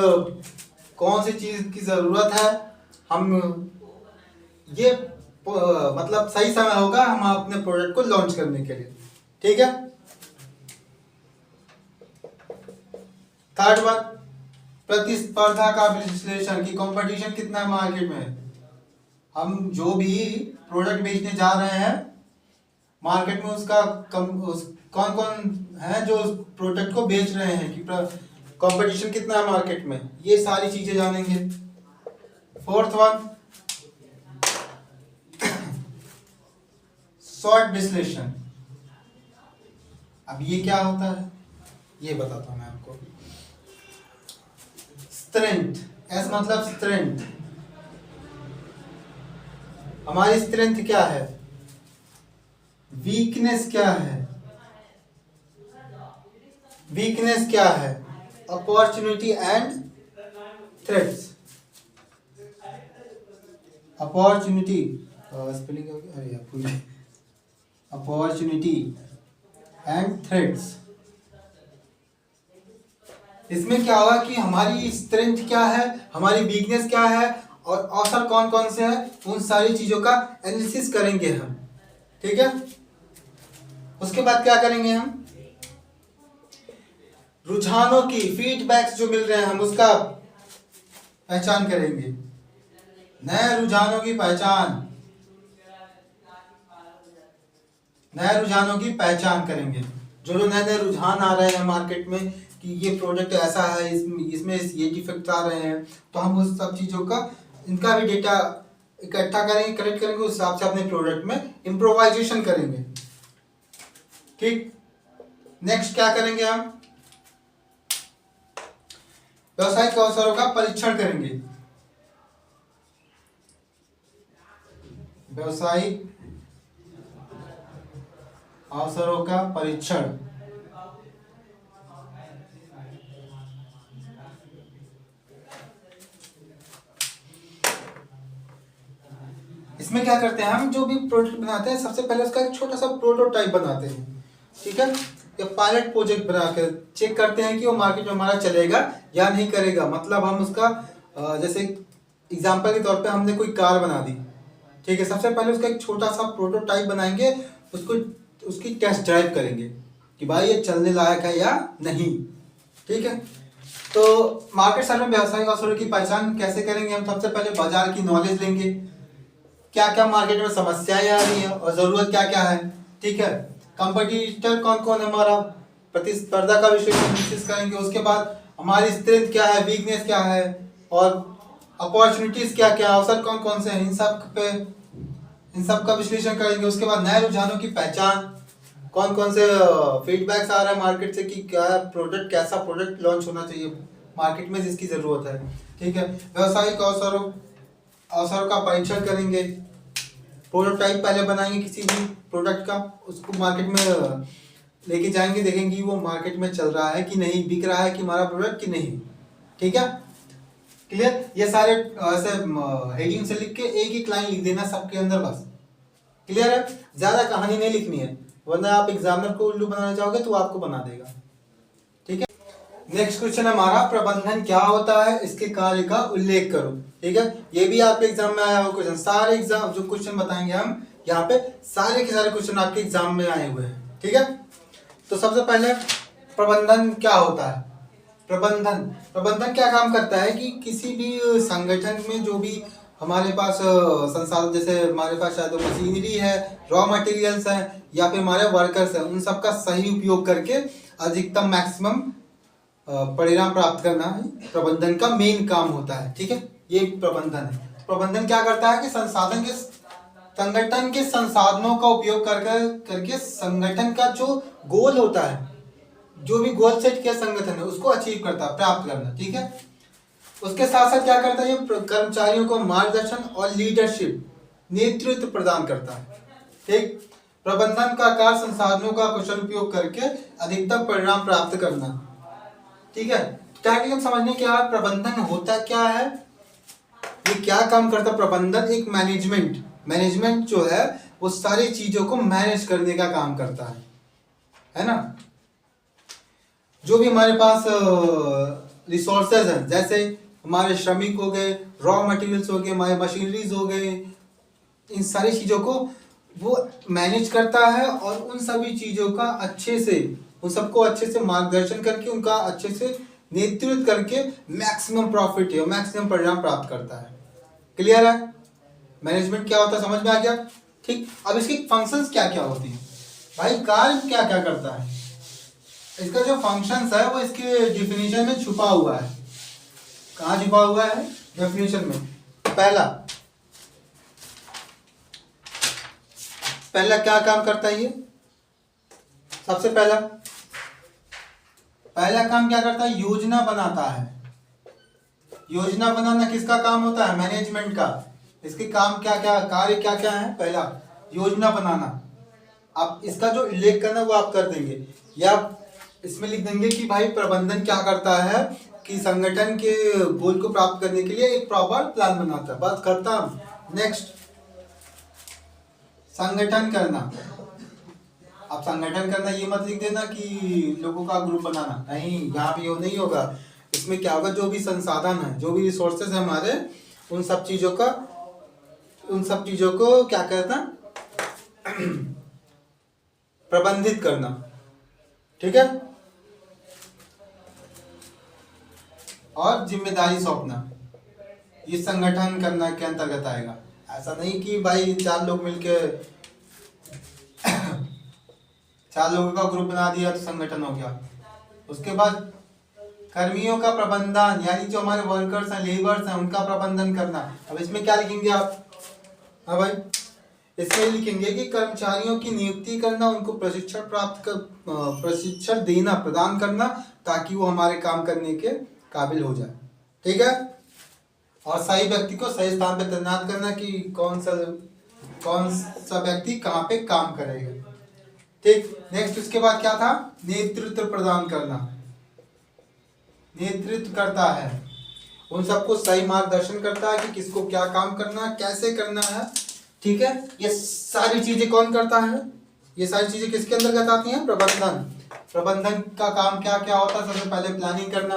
कौन सी चीज की जरूरत है। हम ये मतलब सही समय होगा हम अपने प्रोडक्ट को लॉन्च करने के लिए, ठीक है। थर्ड वन, प्रतिस्पर्धा का विश्लेषण, की कंपटीशन कितना है मार्केट में। हम जो भी प्रोडक्ट बेचने जा रहे हैं मार्केट में उसका कौन कौन है जो उस प्रोडक्ट को बेच रहे हैं, कि कंपटीशन कितना है मार्केट में, ये सारी चीजें जानेंगे। फोर्थ वन, शॉर्ट विश्लेषण। अब ये क्या होता है ये बताता हूं मैं आपको। स्ट्रेंथ, एस मतलब स्ट्रेंथ, हमारी स्ट्रेंथ क्या है, वीकनेस क्या है, वीकनेस क्या है, opportunity and threats. Opportunity spelling अरे अपॉर्चुनिटी एंड थ्रेट्स। इसमें क्या होगा कि हमारी स्ट्रेंथ क्या है, हमारी वीकनेस क्या है और अवसर कौन कौन से हैं, उन सारी चीजों का एनालिसिस करेंगे हम, ठीक है। उसके बाद क्या करेंगे हम, रुझानों की फीडबैक्स जो मिल रहे हैं हम उसका पहचान करेंगे। नए रुझानों की पहचान, नए रुझानों की पहचान करेंगे। जो नए नए रुझान आ रहे हैं मार्केट में कि ये प्रोडक्ट ऐसा है, इसमें ये डिफेक्ट आ रहे हैं, तो हम उस सब चीज़ों का इनका भी डेटा इकट्ठा करेंगे, कलेक्ट करेंगे, उस हिसाब से अपने प्रोडक्ट में इम्प्रोवाइजेशन करेंगे, ठीक। नेक्स्ट क्या करेंगे हम, व्यावसायिक अवसरों का परीक्षण करेंगे। व्यावसायिक अवसरों का परीक्षण, इसमें क्या करते हैं हम, जो भी प्रोडक्ट बनाते हैं सबसे पहले उसका एक छोटा सा प्रोटोटाइप बनाते हैं, ठीक है। या पायलट प्रोजेक्ट बनाकर चेक करते हैं कि वो मार्केट में हमारा चलेगा या नहीं करेगा। मतलब हम उसका जैसे एग्जांपल के तौर पे हमने कोई कार बना दी, ठीक है, सबसे पहले उसका एक छोटा सा प्रोटोटाइप बनाएंगे, उसको उसकी टेस्ट ड्राइव करेंगे कि भाई ये चलने लायक है या नहीं, ठीक है। तो मार्केट सर्वे में व्यावसायिक अवसरों की पहचान कैसे करेंगे हम, सबसे पहले बाजार की नॉलेज लेंगे, क्या क्या मार्केट में समस्याएं आ रही है और जरूरत क्या क्या है, ठीक है। कंपटीटर कौन कौन है हमारा, प्रतिस्पर्धा का विश्लेषण करेंगे। उसके बाद हमारी स्ट्रेंथ क्या है, वीकनेस क्या है और अपॉर्चुनिटीज क्या क्या, अवसर कौन कौन से हैं, इन सब का विश्लेषण करेंगे। उसके बाद नए रुझानों की पहचान, कौन कौन से फीडबैक्स आ रहा है मार्केट से कि क्या प्रोडक्ट, कैसा प्रोडक्ट लॉन्च होना चाहिए मार्केट में जिसकी जरूरत है, ठीक है। व्यावसायिक अवसरों का परीक्षण करेंगे, प्रोटोटाइप पहले बनाएंगे किसी भी प्रोडक्ट का, उसको मार्केट में लेके जाएंगे, देखेंगे कि वो मार्केट में चल रहा है कि नहीं, बिक रहा है कि हमारा प्रोडक्ट कि नहीं, ठीक है। क्लियर, ये सारे ऐसे हेडिंग से लिख के एक एक लाइन लिख देना सबके अंदर, बस क्लियर है। ज्यादा कहानी नहीं लिखनी है, वरना आप एग्जामिनर को उल्लू बनाना चाहोगे तो आपको बना देगा, ठीक है। नेक्स्ट क्वेश्चन हमारा, प्रबंधन क्या होता है, इसके कार्य का उल्लेख करो, ठीक है। ये भी आपके एग्जाम में आया हुआ क्वेश्चन, सारे एग्जाम जो क्वेश्चन बताएंगे हम यहाँ पे सारे के सारे क्वेश्चन आपके एग्जाम में आए हुए हैं, ठीक है। तो सबसे पहले प्रबंधन क्या होता है। प्रबंधन क्या काम करता है कि किसी भी संगठन में जो भी हमारे पास संसाधन, जैसे हमारे पास शायद मशीनरी है, रॉ मटेरियल्स हैं या फिर हमारे वर्कर्स हैं, उन सबका सही उपयोग करके अधिकतम मैक्सिमम परिणाम प्राप्त करना है प्रबंधन का मेन काम होता है, ठीक है। ये प्रबंधन है। प्रबंधन क्या करता है कि संगठन के संसाधनों का उपयोग करके संगठन का जो गोल होता है, जो भी गोल सेट किया संगठन है उसको अचीव करता है, प्राप्त करना, ठीक है। उसके साथ साथ क्या करता है, ये कर्मचारियों को मार्गदर्शन और लीडरशिप, नेतृत्व प्रदान करता है, ठीक। प्रबंधन का कार्य संसाधनों का कुशल उपयोग करके अधिकतम परिणाम प्राप्त करना, ठीक है। ताकि हम समझने क्या है प्रबंधन होता क्या है, ये क्या काम करता है। प्रबंधन एक मैनेजमेंट जो है वो सारी चीजों को मैनेज करने का काम करता है ना। जो भी हमारे पास रिसोर्सेज हैं, जैसे हमारे श्रमिक हो गए, रॉ मटेरियल्स हो गए, हमारे मशीनरीज हो गए, इन सारी चीजों को वो मैनेज करता है और उन सभी चीजों का अच्छे से, उन सबको अच्छे से मार्गदर्शन करके, उनका अच्छे से नेतृत्व करके मैक्सिमम प्रॉफिट या मैक्सिमम परिणाम प्राप्त करता है। क्लियर है? मैनेजमेंट क्या होता है समझ में आ गया? ठीक। अब इसकी फंक्शंस क्या क्या होती हैं भाई, कार्य क्या क्या करता है, इसका जो फंक्शंस है वो इसके डिफिनीशन में छुपा हुआ है। कहाँ छुपा हुआ है? डेफिनेशन में। पहला क्या काम करता है ये? सबसे पहला काम क्या करता है? योजना बनाता है। योजना बनाना किसका काम होता है? मैनेजमेंट का। इसके काम क्या क्या, कार्य क्या क्या है? पहला योजना बनाना। आप इसका जो उल्लेख करना वो आप कर देंगे, या इसमें लिख देंगे कि भाई प्रबंधन क्या करता है कि संगठन के गोल को प्राप्त करने के लिए एक प्रॉपर प्लान बनाता है। बस खत्म। नेक्स्ट, संगठन करना। अब संगठन करना ये मत लिख देना कि लोगों का ग्रुप बनाना, नहीं, यहाँ पे वो नहीं होगा। इसमें क्या होगा, जो भी संसाधन है, जो भी रिसोर्सेज है हमारे, उन सब चीजों को क्या कहना, प्रबंधित करना। ठीक है? और जिम्मेदारी सौंपना, ये संगठन करना के अंतर्गत आएगा। ऐसा नहीं कि भाई 4 लोग मिलके 4 लोगों का ग्रुप बना दिया तो संगठन हो गया। उसके बाद कर्मियों का प्रबंधन, यानी जो हमारे वर्कर्स हैं, लेबर्स हैं, उनका प्रबंधन करना। अब इसमें क्या लिखेंगे आप? हाँ भाई, इसमें लिखेंगे कि कर्मचारियों की नियुक्ति करना, उनको प्रशिक्षण देना, प्रदान करना, ताकि वो हमारे काम करने के काबिल हो जाए। ठीक है? और सही व्यक्ति को सही स्थान पे तैनात करना कि कौन सा व्यक्ति कहाँ पे काम करेगा। ठीक। नेक्स्ट, उसके बाद क्या था? नेतृत्व प्रदान करना। नेतृत्व करता है, उन सबको सही मार्गदर्शन करता है कि किसको क्या काम करना है, कैसे करना है। ठीक है? ये सारी चीजें कौन करता है? ये सारी चीजें किसके अंतर्गत आती हैं? प्रबंधन। प्रबंधन का काम क्या क्या होता है? सबसे पहले प्लानिंग करना,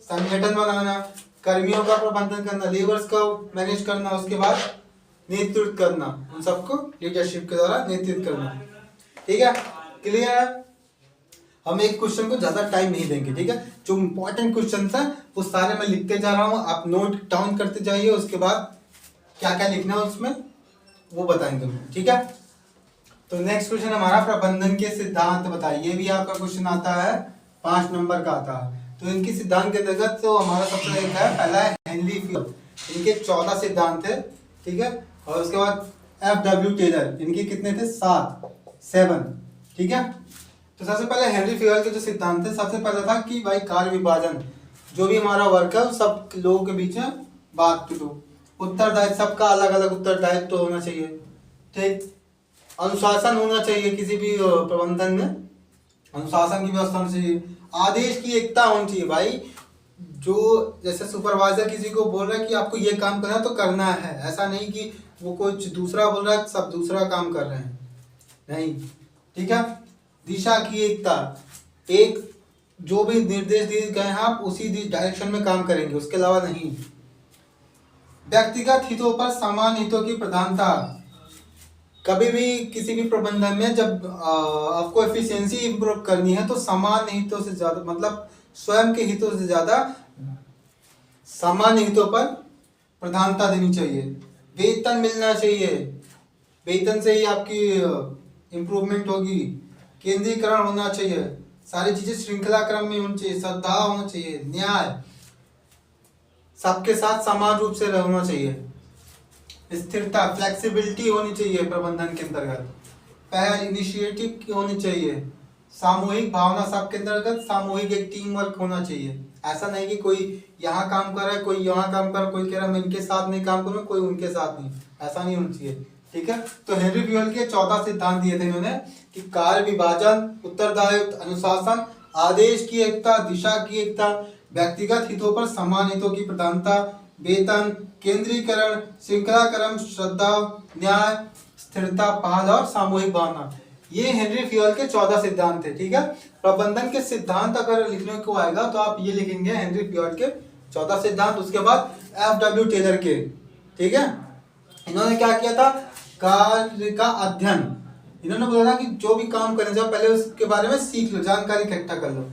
संगठन बनाना, कर्मियों का प्रबंधन करना, लेबर्स को मैनेज करना, उसके बाद नेतृत्व करना, उन सबको लीडरशिप के द्वारा नेतृत्व करना। ठीक है? क्लियर है? हम एक क्वेश्चन को ज्यादा टाइम नहीं देंगे। ठीक है? जो इंपॉर्टेंट क्वेश्चन है वो सारे मैं लिखते जा रहा हूँ, आप नोट डाउन करते जाइए। उसके बाद क्या क्या लिखना है उसमें वो बताएंगे। ठीक है? तो नेक्स्ट क्वेश्चन हमारा, प्रबंधन के सिद्धांत बताइए। ये भी आपका क्वेश्चन आता है, 5 नंबर का आता है। तो इनके सिद्धांत के अंतर्गत तो हमारा सबसे एक है, पहला है हेनरी फील्ड, इनके 14 सिद्धांत थे। ठीक है? और उसके बाद FW टेलर, इनके कितने थे? 7। ठीक है? तो सबसे पहले हेनरी फील्ड के जो सिद्धांत थे, सबसे पहला था कि भाई कार्य विभाजन, जो भी हमारा वर्क है सब लोगों के बीच में बांट दो। उत्तरदायित्व, सबका अलग अलग उत्तरदायित्व तो होना चाहिए। ठीक। अनुशासन होना चाहिए, किसी भी प्रबंधन में अनुशासन की व्यवस्था होनी चाहिए। आदेश की एकता होनी चाहिए भाई, जो जैसे सुपरवाइजर किसी को बोल रहा है कि आपको ये काम करना है तो करना है, ऐसा नहीं कि वो कुछ दूसरा बोल रहा है सब दूसरा काम कर रहे हैं, नहीं। ठीक है? दिशा की एकता, एक जो भी निर्देश दिए गए हैं आप उसी डायरेक्शन में काम करेंगे, उसके अलावा नहीं। व्यक्तिगत हितों पर समान हितों की प्रधानता, कभी भी किसी भी प्रबंधन में जब आपको एफिशिएंसी इंप्रूव करनी है तो समान हितों से ज्यादा, मतलब स्वयं के हितों से ज्यादा सामान्य हितों पर प्रधानता देनी चाहिए। वेतन मिलना चाहिए, वेतन से ही आपकी इम्प्रूवमेंट होगी। केंद्रीकरण होना चाहिए, सारी चीजें श्रृंखला क्रम में होनी चाहिए। श्रद्धा होना चाहिए, न्याय, सबके साथ समान रूप से रहना चाहिए। स्थिरता, फ्लेक्सिबिलिटी होनी चाहिए प्रबंधन के अंतर्गत। पहल, इनिशिएटिव होनी चाहिए। सामूहिक भावना, सबके अंतर्गत सामूहिक एक टीम वर्क होना चाहिए। ऐसा नहीं कि कोई यहाँ काम कर रहा है, कोई यहाँ काम कर रहा है, कोई कह रहा है मैं इनके साथ नहीं काम करूँगा, कोई उनके साथ नहीं, ऐसा नहीं होना चाहिए। ठीक है? तो हेनरी फ्यूएल के 14 सिद्धांत दिए थे इन्होंने कि कार्य विभाजन, उत्तरदायित्व, अनुशासन, आदेश की एकता, दिशा की एकता, व्यक्तिगत हितों पर समान हितों की प्रधानता, वेतन, केंद्रीकरण, श्रृंखला क्रम, श्रद्धा, न्याय, स्थिरता, पहल और सामूहिक भावना। ये हेनरी फ्यूएल के 14 सिद्धांत थे। ठीक है, प्रबंधन के सिद्धांत अगर लिखने को आएगा तो आप ये लिखेंगे हेनरी फ्यूएल के 14 सिद्धांत, उसके बाद एफ.डब्ल्यू. टेलर के। ठीक है, इन्होंने क्या किया था, कार्य का अध्ययन। इन्होंने बोला था कि जो भी काम करने जाओ पहले उसके बारे में सीख लो, जानकारी इकट्ठा कर लो।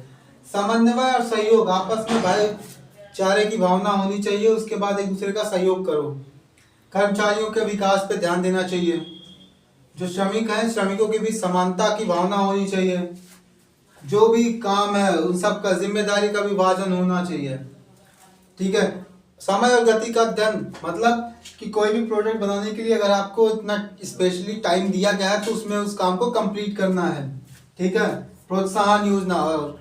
समन्वय और सहयोग, आपस में भाईचारे की भावना होनी चाहिए, उसके बाद एक दूसरे का सहयोग करो। कर्मचारियों के विकास पे ध्यान देना चाहिए। जो श्रमिक हैं, श्रमिकों के बीच समानता की भावना होनी चाहिए। जो भी काम है उन सब का जिम्मेदारी का विभाजन होना चाहिए। ठीक है, समय और गति का अध्ययन, मतलब कि कोई भी प्रोडक्ट बनाने के लिए अगर आपको इतना स्पेशली टाइम दिया गया है तो उसमें उस काम को कंप्लीट करना है। ठीक है, प्रोत्साहन योजना, और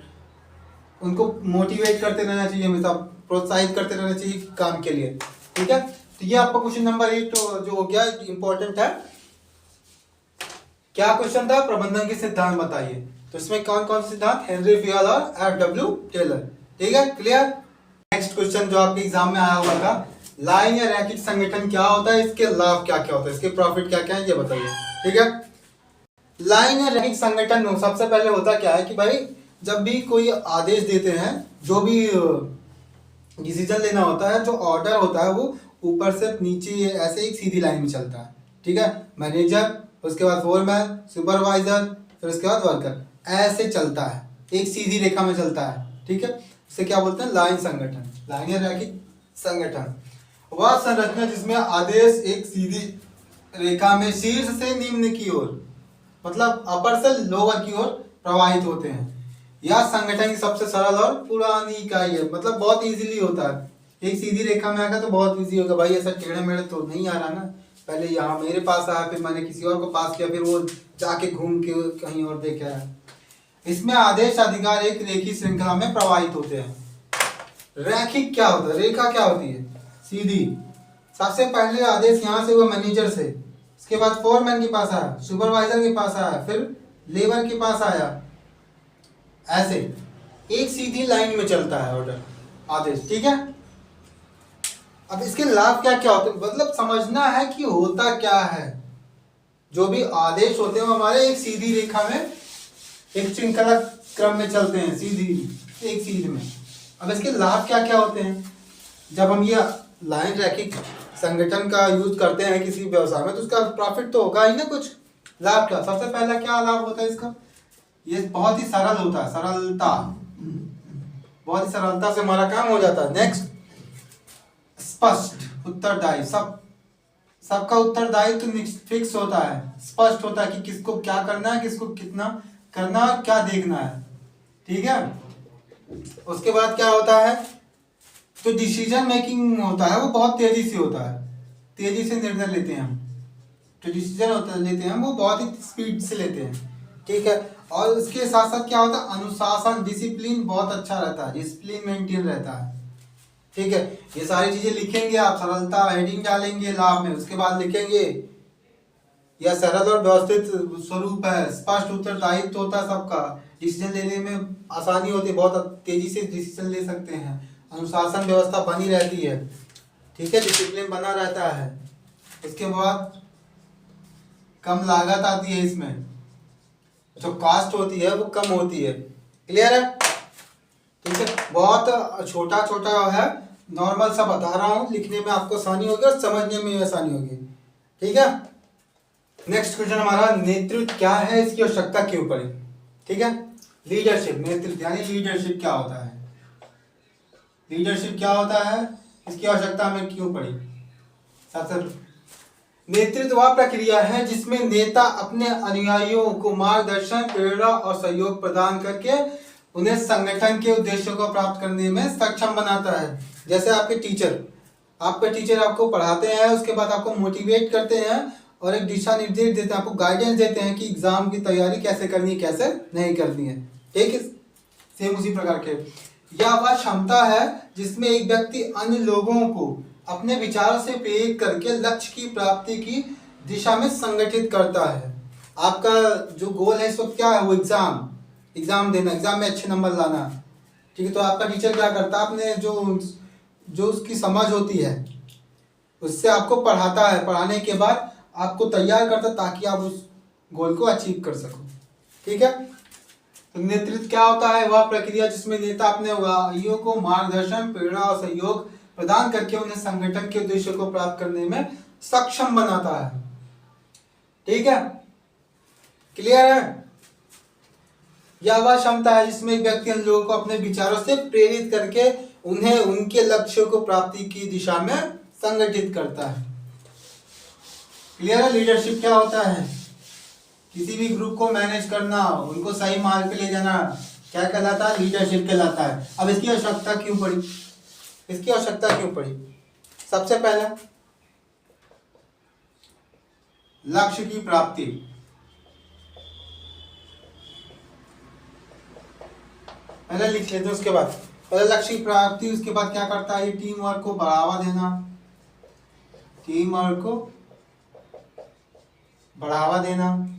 उनको मोटिवेट करते रहना चाहिए, हमेशा प्रोत्साहित करते रहना चाहिए काम के लिए। ठीक है, तो ये आपका क्वेश्चन नंबर 8 जो हो गया, इंपॉर्टेंट है। क्या क्वेश्चन था, प्रबंधन के सिद्धांत बताइए। तो इसमें कौन कौन से सिद्धांत, हेनरी फ्यूएल और एफ.डब्ल्यू. टेलर। ठीक है, क्लियर। नेक्स्ट क्वेश्चन जो आपके एग्जाम में आया हुआ था, लाइन या रैखिक संगठन क्या होता है, इसके लाभ क्या क्या होता है, इसके प्रॉफिट क्या क्या है, ये बताइए। ठीक है, लाइन या रैखिक संगठन में सबसे पहले होता क्या है कि भाई जब भी कोई आदेश देते हैं, जो भी डिसीजन लेना होता है, जो ऑर्डर होता है वो ऊपर से नीचे ऐसे एक सीधी लाइन में चलता है। ठीक है, मैनेजर, उसके बाद फोरमैन, सुपरवाइजर, फिर उसके बाद वर्कर, ऐसे चलता है, एक सीधी रेखा में चलता है। ठीक है, इसे क्या बोलते हैं, लाइन संगठन, लाइन या रैखिक संगठन। वह संरचना जिसमें आदेश एक सीधी रेखा में शीर्ष से निम्न की ओर, मतलब अपर से लोअर की ओर प्रवाहित होते हैं। यह संगठन की सबसे सरल और पुरानी इकाई है, मतलब बहुत इजीली होता है। एक सीधी रेखा में आएगा तो बहुत इजी होगा, भाई ऐसा टेढ़े मेढ़े तो नहीं आ रहा ना, पहले यहाँ मेरे पास आया, फिर मैंने किसी और को पास किया, फिर वो जाके घूम के कहीं और देखा है। इसमें आदेश अधिकार एक रेखी श्रृंखला में प्रवाहित होते हैं। रैखिक क्या होता है, रेखा क्या होती है, सीधी। सबसे पहले आदेश यहाँ से हुआ मैनेजर से, उसके बाद फोरमैन के पास आया, सुपरवाइजर के पास आया, फिर लेबर के पास आया, ऐसे एक सीधी लाइन में चलता है ऑर्डर, आदेश। ठीक है, अब इसके लाभ क्या क्या होते हैं, मतलब समझना है कि होता क्या है। जो भी आदेश होते हैं वो हमारे एक सीधी रेखा में, एक श्रृंखला क्रम में चलते हैं, सीधी एक सीधी में। अब इसके लाभ क्या क्या होते हैं, जब हम ये लाइन रैखिक संगठन का यूज करते हैं किसी व्यवसाय में तो उसका प्रॉफिट तो होगा ही ना कुछ। लाभ क्या, सबसे पहला क्या लाभ होता है इसका, ये बहुत ही सरल होता है, सरलता, बहुत ही सरलता से हमारा काम हो जाता है। नेक्स्ट, स्पष्ट उत्तरदायी, सबका उत्तरदायित्व फिक्स होता है, स्पष्ट होता है कि किसको क्या करना है, किसको कितना करना है, क्या देखना है। ठीक है, उसके बाद क्या होता है, तो डिसीजन मेकिंग होता है वो बहुत तेजी से होता है, तेजी से निर्णय लेते हैं हम, जो डिसीजन लेते हैं वो बहुत ही स्पीड से लेते हैं। ठीक है, और उसके साथ साथ क्या होता है, अनुशासन, डिसिप्लिन बहुत अच्छा रहता है, डिसिप्लिन मेंटेन रहता है। ठीक है, ये सारी चीजें लिखेंगे आप, सरलता हेडिंग डालेंगे लाभ में, उसके बाद लिखेंगे यह सरल और व्यवस्थित स्वरूप है, स्पष्ट उत्तरदायित्व होता है सबका, डिसीजन लेने में आसानी होती है, बहुत तेजी से डिसीजन ले सकते हैं, अनुशासन व्यवस्था बनी रहती है। ठीक है, डिसिप्लिन बना रहता है। इसके बाद कम लागत आती है, इसमें जो कास्ट होती है वो कम होती है। क्लियर है, ठीक है, बहुत छोटा छोटा है, नॉर्मल सा बता रहा हूँ, लिखने में आपको आसानी होगी और समझने में आसानी होगी। ठीक है, नेक्स्ट क्वेश्चन हमारा, नेतृत्व क्या है, इसकी आवश्यकता क्यों पड़ी। ठीक है, लीडरशिप, नेतृत्व यानी लीडरशिप क्या होता है, लीडरशिप क्या होता है, इसकी आवश्यकता हमें क्यों पड़ी। सबसे नेतृत्व वह प्रक्रिया है जिसमें नेता अपने अनुयायियों को मार्गदर्शन, प्रेरणा और सहयोग प्रदान करके उन्हें संगठन के उद्देश्यों को प्राप्त करने में सक्षम बनाता है। जैसे आपके टीचर आपको पढ़ाते हैं, उसके बाद आपको मोटिवेट करते हैं और एक दिशा निर्देश देते हैं, आपको गाइडेंस देते हैं कि एग्जाम की तैयारी कैसे करनी है, कैसे नहीं करनी है। ठीक है, सेम उसी प्रकार के, यह वह क्षमता है जिसमें एक व्यक्ति अन्य लोगों को अपने विचारों से प्रेरित करके लक्ष्य की प्राप्ति की दिशा में संगठित करता है। आपका जो गोल है इस वक्त क्या है, वो एग्जाम देना, एग्जाम में अच्छे नंबर लाना। ठीक है, तो आपका टीचर क्या करता है, अपने जो उसकी समझ होती है उससे आपको पढ़ाता है, पढ़ाने के बाद आपको तैयार करता है ताकि आप उस गोल को अचीव कर सको। ठीक है, तो नेतृत्व क्या होता है? वह प्रक्रिया जिसमें नेता अपने अनुयायियों को मार्गदर्शन, प्रेरणा और सहयोग प्रदान करके उन्हें संगठन के उद्देश्यों को प्राप्त करने में सक्षम बनाता है। ठीक है, क्लियर है? यह वह क्षमता है जिसमें एक व्यक्ति अन्य लोगों को अपने विचारों से प्रेरित करके उन्हें उनके लक्ष्यों को प्राप्ति की दिशा में संगठित करता है। क्लियर है? लीडरशिप क्या होता है? किसी भी ग्रुप को मैनेज करना, उनको सही मार्ग पे ले जाना, क्या कहलाता है? लीडरशिप कहलाता है। अब इसकी आवश्यकता क्यों पड़ी? इसकी आवश्यकता क्यों पड़ी? सबसे पहला, लक्ष्य की प्राप्ति। पहले लिख लेते हैं, उसके बाद पहले लक्ष्य की प्राप्ति, उसके बाद क्या करता है? टीम वर्क को बढ़ावा देना, टीम वर्क को बढ़ावा देना।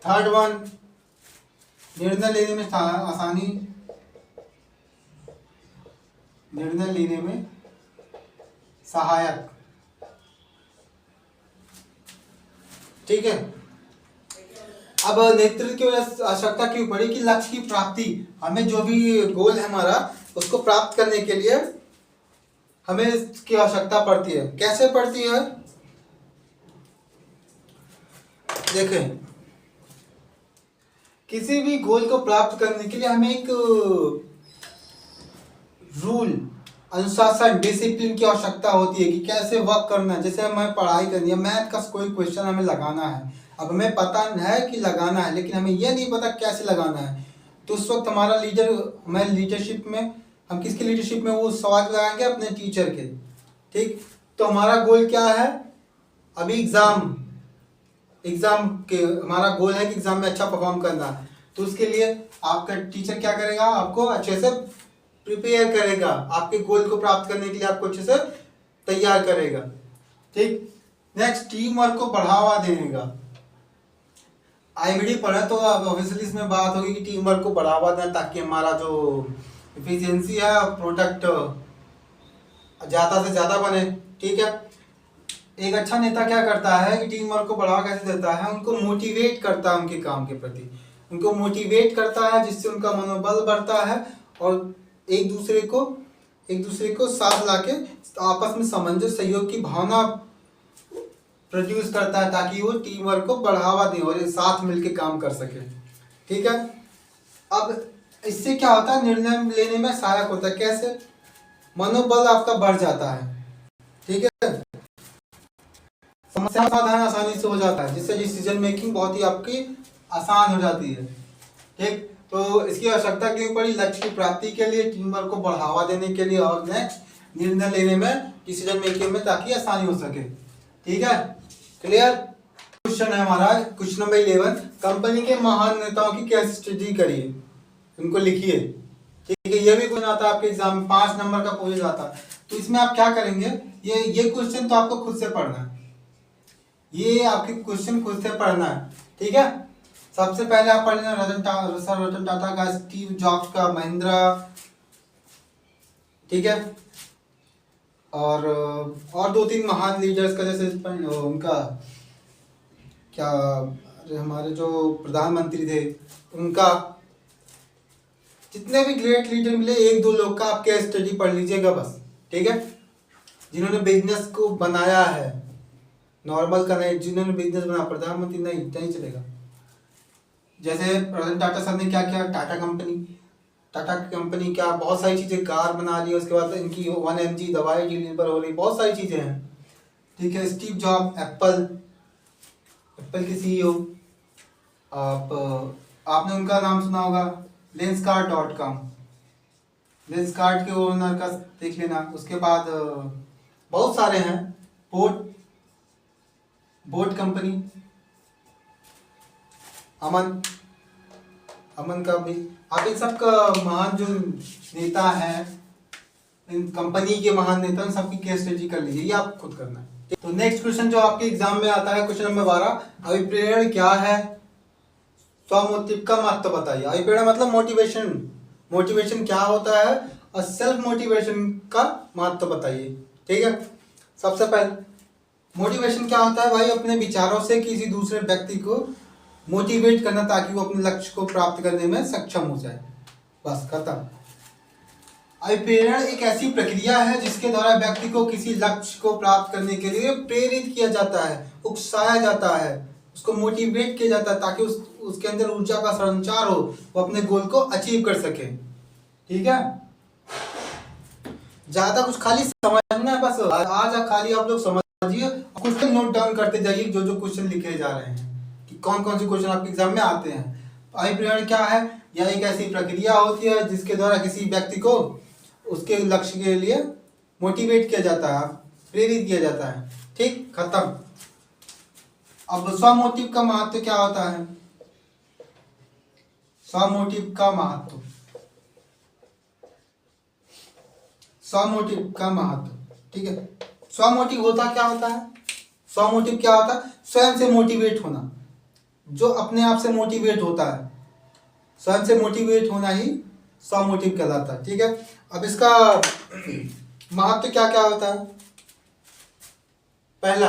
थर्ड वन, निर्णय लेने में आसानी, निर्णय लेने में सहायक। ठीक है, अब नेतृत्व की आवश्यकता क्यों पड़ी? कि लक्ष्य की प्राप्ति, हमें जो भी गोल है हमारा, उसको प्राप्त करने के लिए हमें इसकी आवश्यकता पड़ती है। कैसे पड़ती है? देखें, किसी भी गोल को प्राप्त करने के लिए हमें एक रूल, अनुशासन, डिसिप्लिन की आवश्यकता होती है कि कैसे वर्क करना है। जैसे हमें पढ़ाई करनी है, मैथ का कोई क्वेश्चन हमें लगाना है, अब हमें पता है कि लगाना है, लेकिन हमें यह नहीं पता कैसे लगाना है। तो उस वक्त हमारा लीडर, हमारे लीडरशिप में, हम किसकी लीडरशिप में वो सवाल लगाएंगे? अपने टीचर के। ठीक, तो हमारा गोल क्या है? अभी एग्जाम के हमारा गोल है कि एग्जाम में अच्छा परफॉर्म करना है। तो उसके लिए आपका टीचर क्या करेगा? आपको अच्छे से प्रिपेयर करेगा, आपके गोल को प्राप्त करने के लिए आपको अच्छे से तैयार करेगा। ठीक, नेक्स्ट, टीम वर्क को बढ़ावा देगा। आईएमडी पढ़ा तो ऑब्वियसली इसमें बात होगी कि टीम वर्क को बढ़ावा देना, ताकि हमारा जो एफिशिएंसी है, प्रोडक्ट ज़्यादा से ज़्यादा बने। ठीक है, एक अच्छा नेता क्या करता है कि टीम वर्क को बढ़ावा कैसे देता है? उनको मोटिवेट करता है, उनके काम के प्रति उनको मोटिवेट करता है, जिससे उनका मनोबल बढ़ता है और एक दूसरे को साथ लाके आपस में सामंजस्य, सहयोग की भावना प्रोड्यूस करता है, ताकि वो टीम वर्क को बढ़ावा दे और साथ मिलकर काम कर सके। ठीक है, अब इससे क्या होता है? निर्णय लेने में सहायक होता है। कैसे? मनोबल आपका बढ़ जाता है। ठीक है, समस्या समाधान आसानी से हो जाता है, जिससे डिसीजन मेकिंग बहुत ही आपकी आसान हो जाती है। ठीक, तो इसकी आवश्यकता क्यों पड़ी? लक्ष्य की प्राप्ति के लिए, टीम वर्क को बढ़ावा देने के लिए, और नेक्स्ट निर्णय लेने में, डिसीजन मेकिंग में, ताकि आसानी हो सके। ठीक है, क्लियर? क्वेश्चन है हमारा क्वेश्चन नंबर 11, कंपनी के महान नेताओं की केस स्टडी करिए, उनको लिखिए। ठीक है, ये भी क्वेश्चन आता है आपके एग्जाम में, 5 नंबर का पूछ जाता है। तो इसमें आप क्या करेंगे? ये क्वेश्चन तो आपको खुद से पढ़ना है, ये आपके क्वेश्चन खुद से पढ़ना है। ठीक है, सबसे पहले आप पढ़ लेना रतन टाटा का, स्टीव जॉब्स का, महिंद्रा। ठीक है, और 2-3 महान लीडर्स का, जैसे उनका क्या, हमारे जो प्रधानमंत्री थे उनका, जितने भी ग्रेट लीडर मिले, 1-2 लोग का आप केस स्टडी पढ़ लीजिएगा बस। ठीक है, जिन्होंने बिजनेस को बनाया है, नॉर्मल का नहीं, जिन्होंने बिजनेस बनाया, प्रधानमंत्री नहीं चलेगा। जैसे रतन टाटा सर ने क्या किया? टाटा कंपनी क्या बहुत सारी चीज़ें, कार बना ली, उसके बाद इनकी 1mg दवाई डिलीवर हो रही, बहुत सारी चीज़ें हैं। ठीक है, स्टीव जॉब, एप्पल के सीईओ, आपने उनका नाम सुना होगा, Lenskart.com, लेंसकार्ट के ओनर का देख लेना। उसके बाद बहुत सारे हैं, बोट कंपनी, अमन का भी, आप इन सब का महान जो नेता हैं, इन कंपनी के महान नेता, इन सबकी केस स्टडी कर लीजिए, ये आप खुद करना है। तो नेक्स्ट क्वेश्चन जो आपके एग्जाम में आता है, क्वेश्चन नंबर 12, अभिप्रेरण क्या है? स्वमोटिव का महत्व बताइए। अभिप्रेरण मतलब मोटिवेशन क्या होता है, और सेल्फ मोटिवेशन का महत्व बताइए। ठीक है, सबसे पहले मोटिवेशन क्या होता है भाई? अपने विचारों से किसी दूसरे व्यक्ति को मोटिवेट करना ताकि वो अपने लक्ष्य को प्राप्त करने में सक्षम हो जाए। बस खत्म। अभिप्रेरण एक ऐसी प्रक्रिया है जिसके द्वारा व्यक्ति को किसी लक्ष्य को प्राप्त करने के लिए प्रेरित किया जाता है, उकसाया जाता है, उसको मोटिवेट किया जाता है ताकि उसके अंदर ऊर्जा का संचार हो, वो अपने गोल को अचीव कर सके। ठीक है, ज्यादा कुछ खाली समझना है बस। आज खाली आप लोग समझिए, क्वेश्चन नोट डाउन करते जाइए जो जो क्वेश्चन लिखे जा रहे हैं कि कौन कौन से क्वेश्चन आपके एग्जाम में आते हैं। अभिप्रेरण क्या है? यह एक ऐसी प्रक्रिया होती है जिसके द्वारा किसी व्यक्ति को उसके लक्ष्य के लिए मोटिवेट किया जाता है, प्रेरित किया जाता है। ठीक, खत्म। अब स्वमोटिव का महत्व क्या होता है? स्वमोटिव का महत्व, स्वमोटिव का महत्व। ठीक है, स्वमोटिव होता क्या होता है? स्वमोटिव क्या होता है? स्वयं से मोटिवेट होना, जो अपने आप से मोटिवेट होता है, स्वयं से मोटिवेट होना ही स्वमोटिव कहलाता है। ठीक है, अब इसका महत्व क्या क्या होता है? पहला,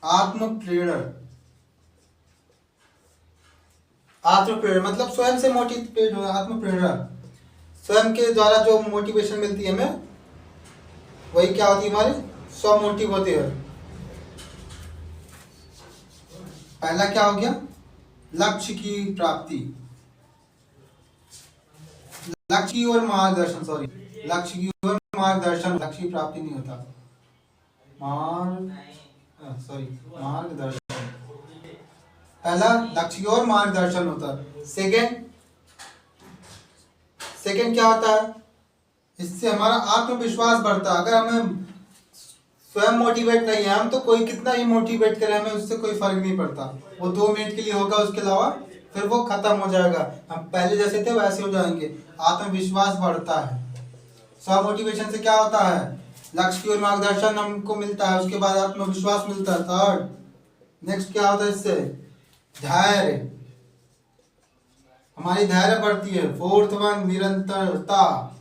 आत्मप्रेरण। आत्मप्रेरणा मतलब स्वयं से मोटिवेट होना। आत्मप्रेरणा स्वयं के द्वारा जो मोटिवेशन मिलती है हमें, वही क्या होती है? हमारी स्वमोटिव होती है। पहला क्या हो गया? लक्ष्य की प्राप्ति, लक्ष्य की ओर मार्गदर्शन। सॉरी, लक्ष्य की ओर मार्गदर्शन, लक्ष्य की प्राप्ति नहीं होता, मार्गदर्शन। पहला लक्ष्य की ओर मार्गदर्शन होता है। सेकंड क्या होता है? इससे हमारा आत्मविश्वास बढ़ता है। अगर हमें स्वयं मोटिवेट नहीं है हम, तो कोई कितना ही मोटिवेट करे हमें उससे कोई फर्क नहीं पड़ता। वो 2 मिनट के लिए होगा, उसके अलावा फिर वो खत्म हो जाएगा। हम पहले जैसे थे वैसे हो जाएंगे। आत्मविश्वास बढ़ता है। स्व मोटिवेशन से क्या होता है? लक्ष्य की ओर मार्गदर्शन हमको मिलता है, उसके बाद आत्मविश्वास मिलता है। थर्ड, नेक्स्ट क्या होता है? इससे धैर्य, हमारी धैर्य बढ़ती है। फोर्थ वन, निरंतरता।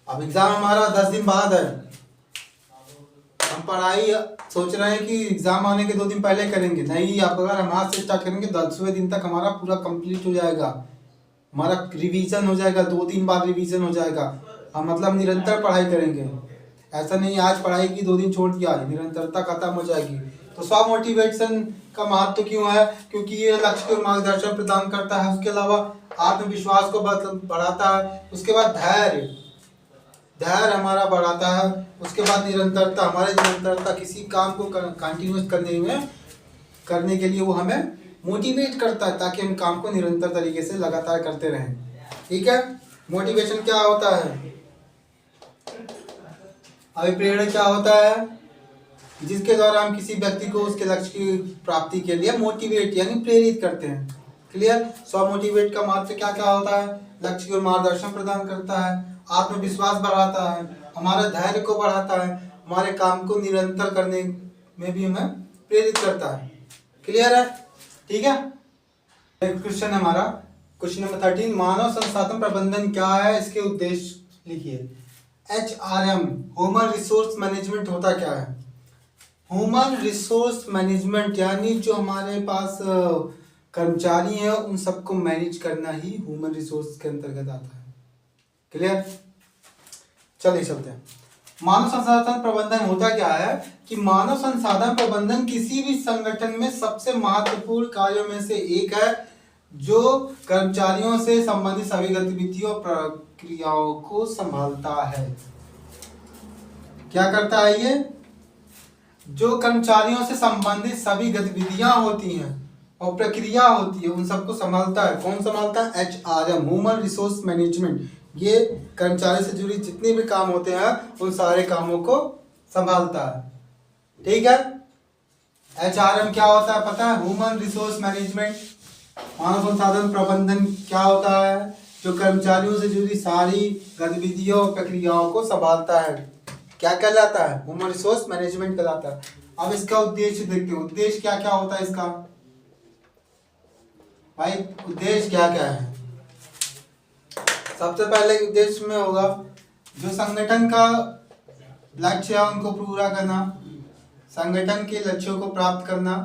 अब एग्जाम हमारा 10 दिन बाद है, हम पढ़ाई सोच रहे हैं कि एग्जाम आने के 2 दिन पहले करेंगे। नहीं, आप अगर हम आज से स्टार्ट करेंगे 10वें दिन तक हमारा पूरा कंप्लीट हो जाएगा, हमारा रिवीजन हो जाएगा, 2 दिन बाद रिवीजन हो जाएगा। हम मतलब निरंतर पढ़ाई करेंगे। ऐसा नहीं आज पढ़ाई की 2 दिन छोड़ दिया, निरंतरता खत्म हो जाएगी। तो स्व मोटिवेशन का महत्व क्यों है? क्योंकि ये लक्ष्य को मार्गदर्शन प्रदान करता है, उसके अलावा आत्मविश्वास को बढ़ाता है, उसके बाद धैर्य हमारा बढ़ाता है, उसके बाद निरंतरता, हमारे निरंतरता किसी काम को कंटिन्यूस करने के लिए वो हमें मोटिवेट करता है ताकि हम काम को निरंतर तरीके से लगातार करते रहें। ठीक है, मोटिवेशन क्या होता है? अभिप्रेरण क्या होता है? जिसके द्वारा हम किसी व्यक्ति को उसके लक्ष्य की प्राप्ति के लिए मोटिवेट यानी प्रेरित करते हैं। क्लियर? स्व मोटिवेट का महत्व क्या क्या होता है? लक्ष्य को मार्गदर्शन प्रदान करता है, आत्मविश्वास बढ़ाता है, हमारे धैर्य को बढ़ाता है, हमारे काम को निरंतर करने में भी हमें प्रेरित करता है। क्लियर है? ठीक है, एक क्वेश्चन है हमारा, क्वेश्चन नंबर 13, मानव संसाधन प्रबंधन क्या है, इसके उद्देश्य लिखिए। HRM, ह्यूमन रिसोर्स मैनेजमेंट होता क्या है? ह्यूमन रिसोर्स मैनेजमेंट यानी जो हमारे पास कर्मचारी हैं उन सबको मैनेज करना ही ह्यूमन रिसोर्स के अंतर्गत आता है। क्लियर? चलिए चलते हैं। मानव संसाधन प्रबंधन होता क्या है कि मानव संसाधन प्रबंधन किसी भी संगठन में सबसे महत्वपूर्ण कार्यों में से एक है जो कर्मचारियों से संबंधित सभी गतिविधियों प्रक्रियाओं को संभालता है। क्या करता है ये? जो कर्मचारियों से संबंधित सभी गतिविधियां होती हैं और प्रक्रिया होती है उन सबको संभालता है। कौन संभालता है? HRM, human resource management. ये कर्मचारी से जुड़ी जितने भी काम होते हैं उन सारे कामों को संभालता है। ठीक है, HRM क्या होता है पता है? ह्यूमन रिसोर्स मैनेजमेंट, मानव संसाधन प्रबंधन क्या होता है? जो कर्मचारियों से जुड़ी सारी गतिविधियों और प्रक्रियाओं को संभालता है। क्या कहलाता है? ह्यूमन रिसोर्स मैनेजमेंट कहलाता है। अब इसका उद्देश्य देखते हैं, उद्देश्य क्या क्या होता है इसका? भाई उद्देश्य क्या क्या है? सबसे पहले उद्देश्य में होगा जो संगठन का लक्ष्य है उनको पूरा करना, संगठन के लक्ष्यों को प्राप्त करना,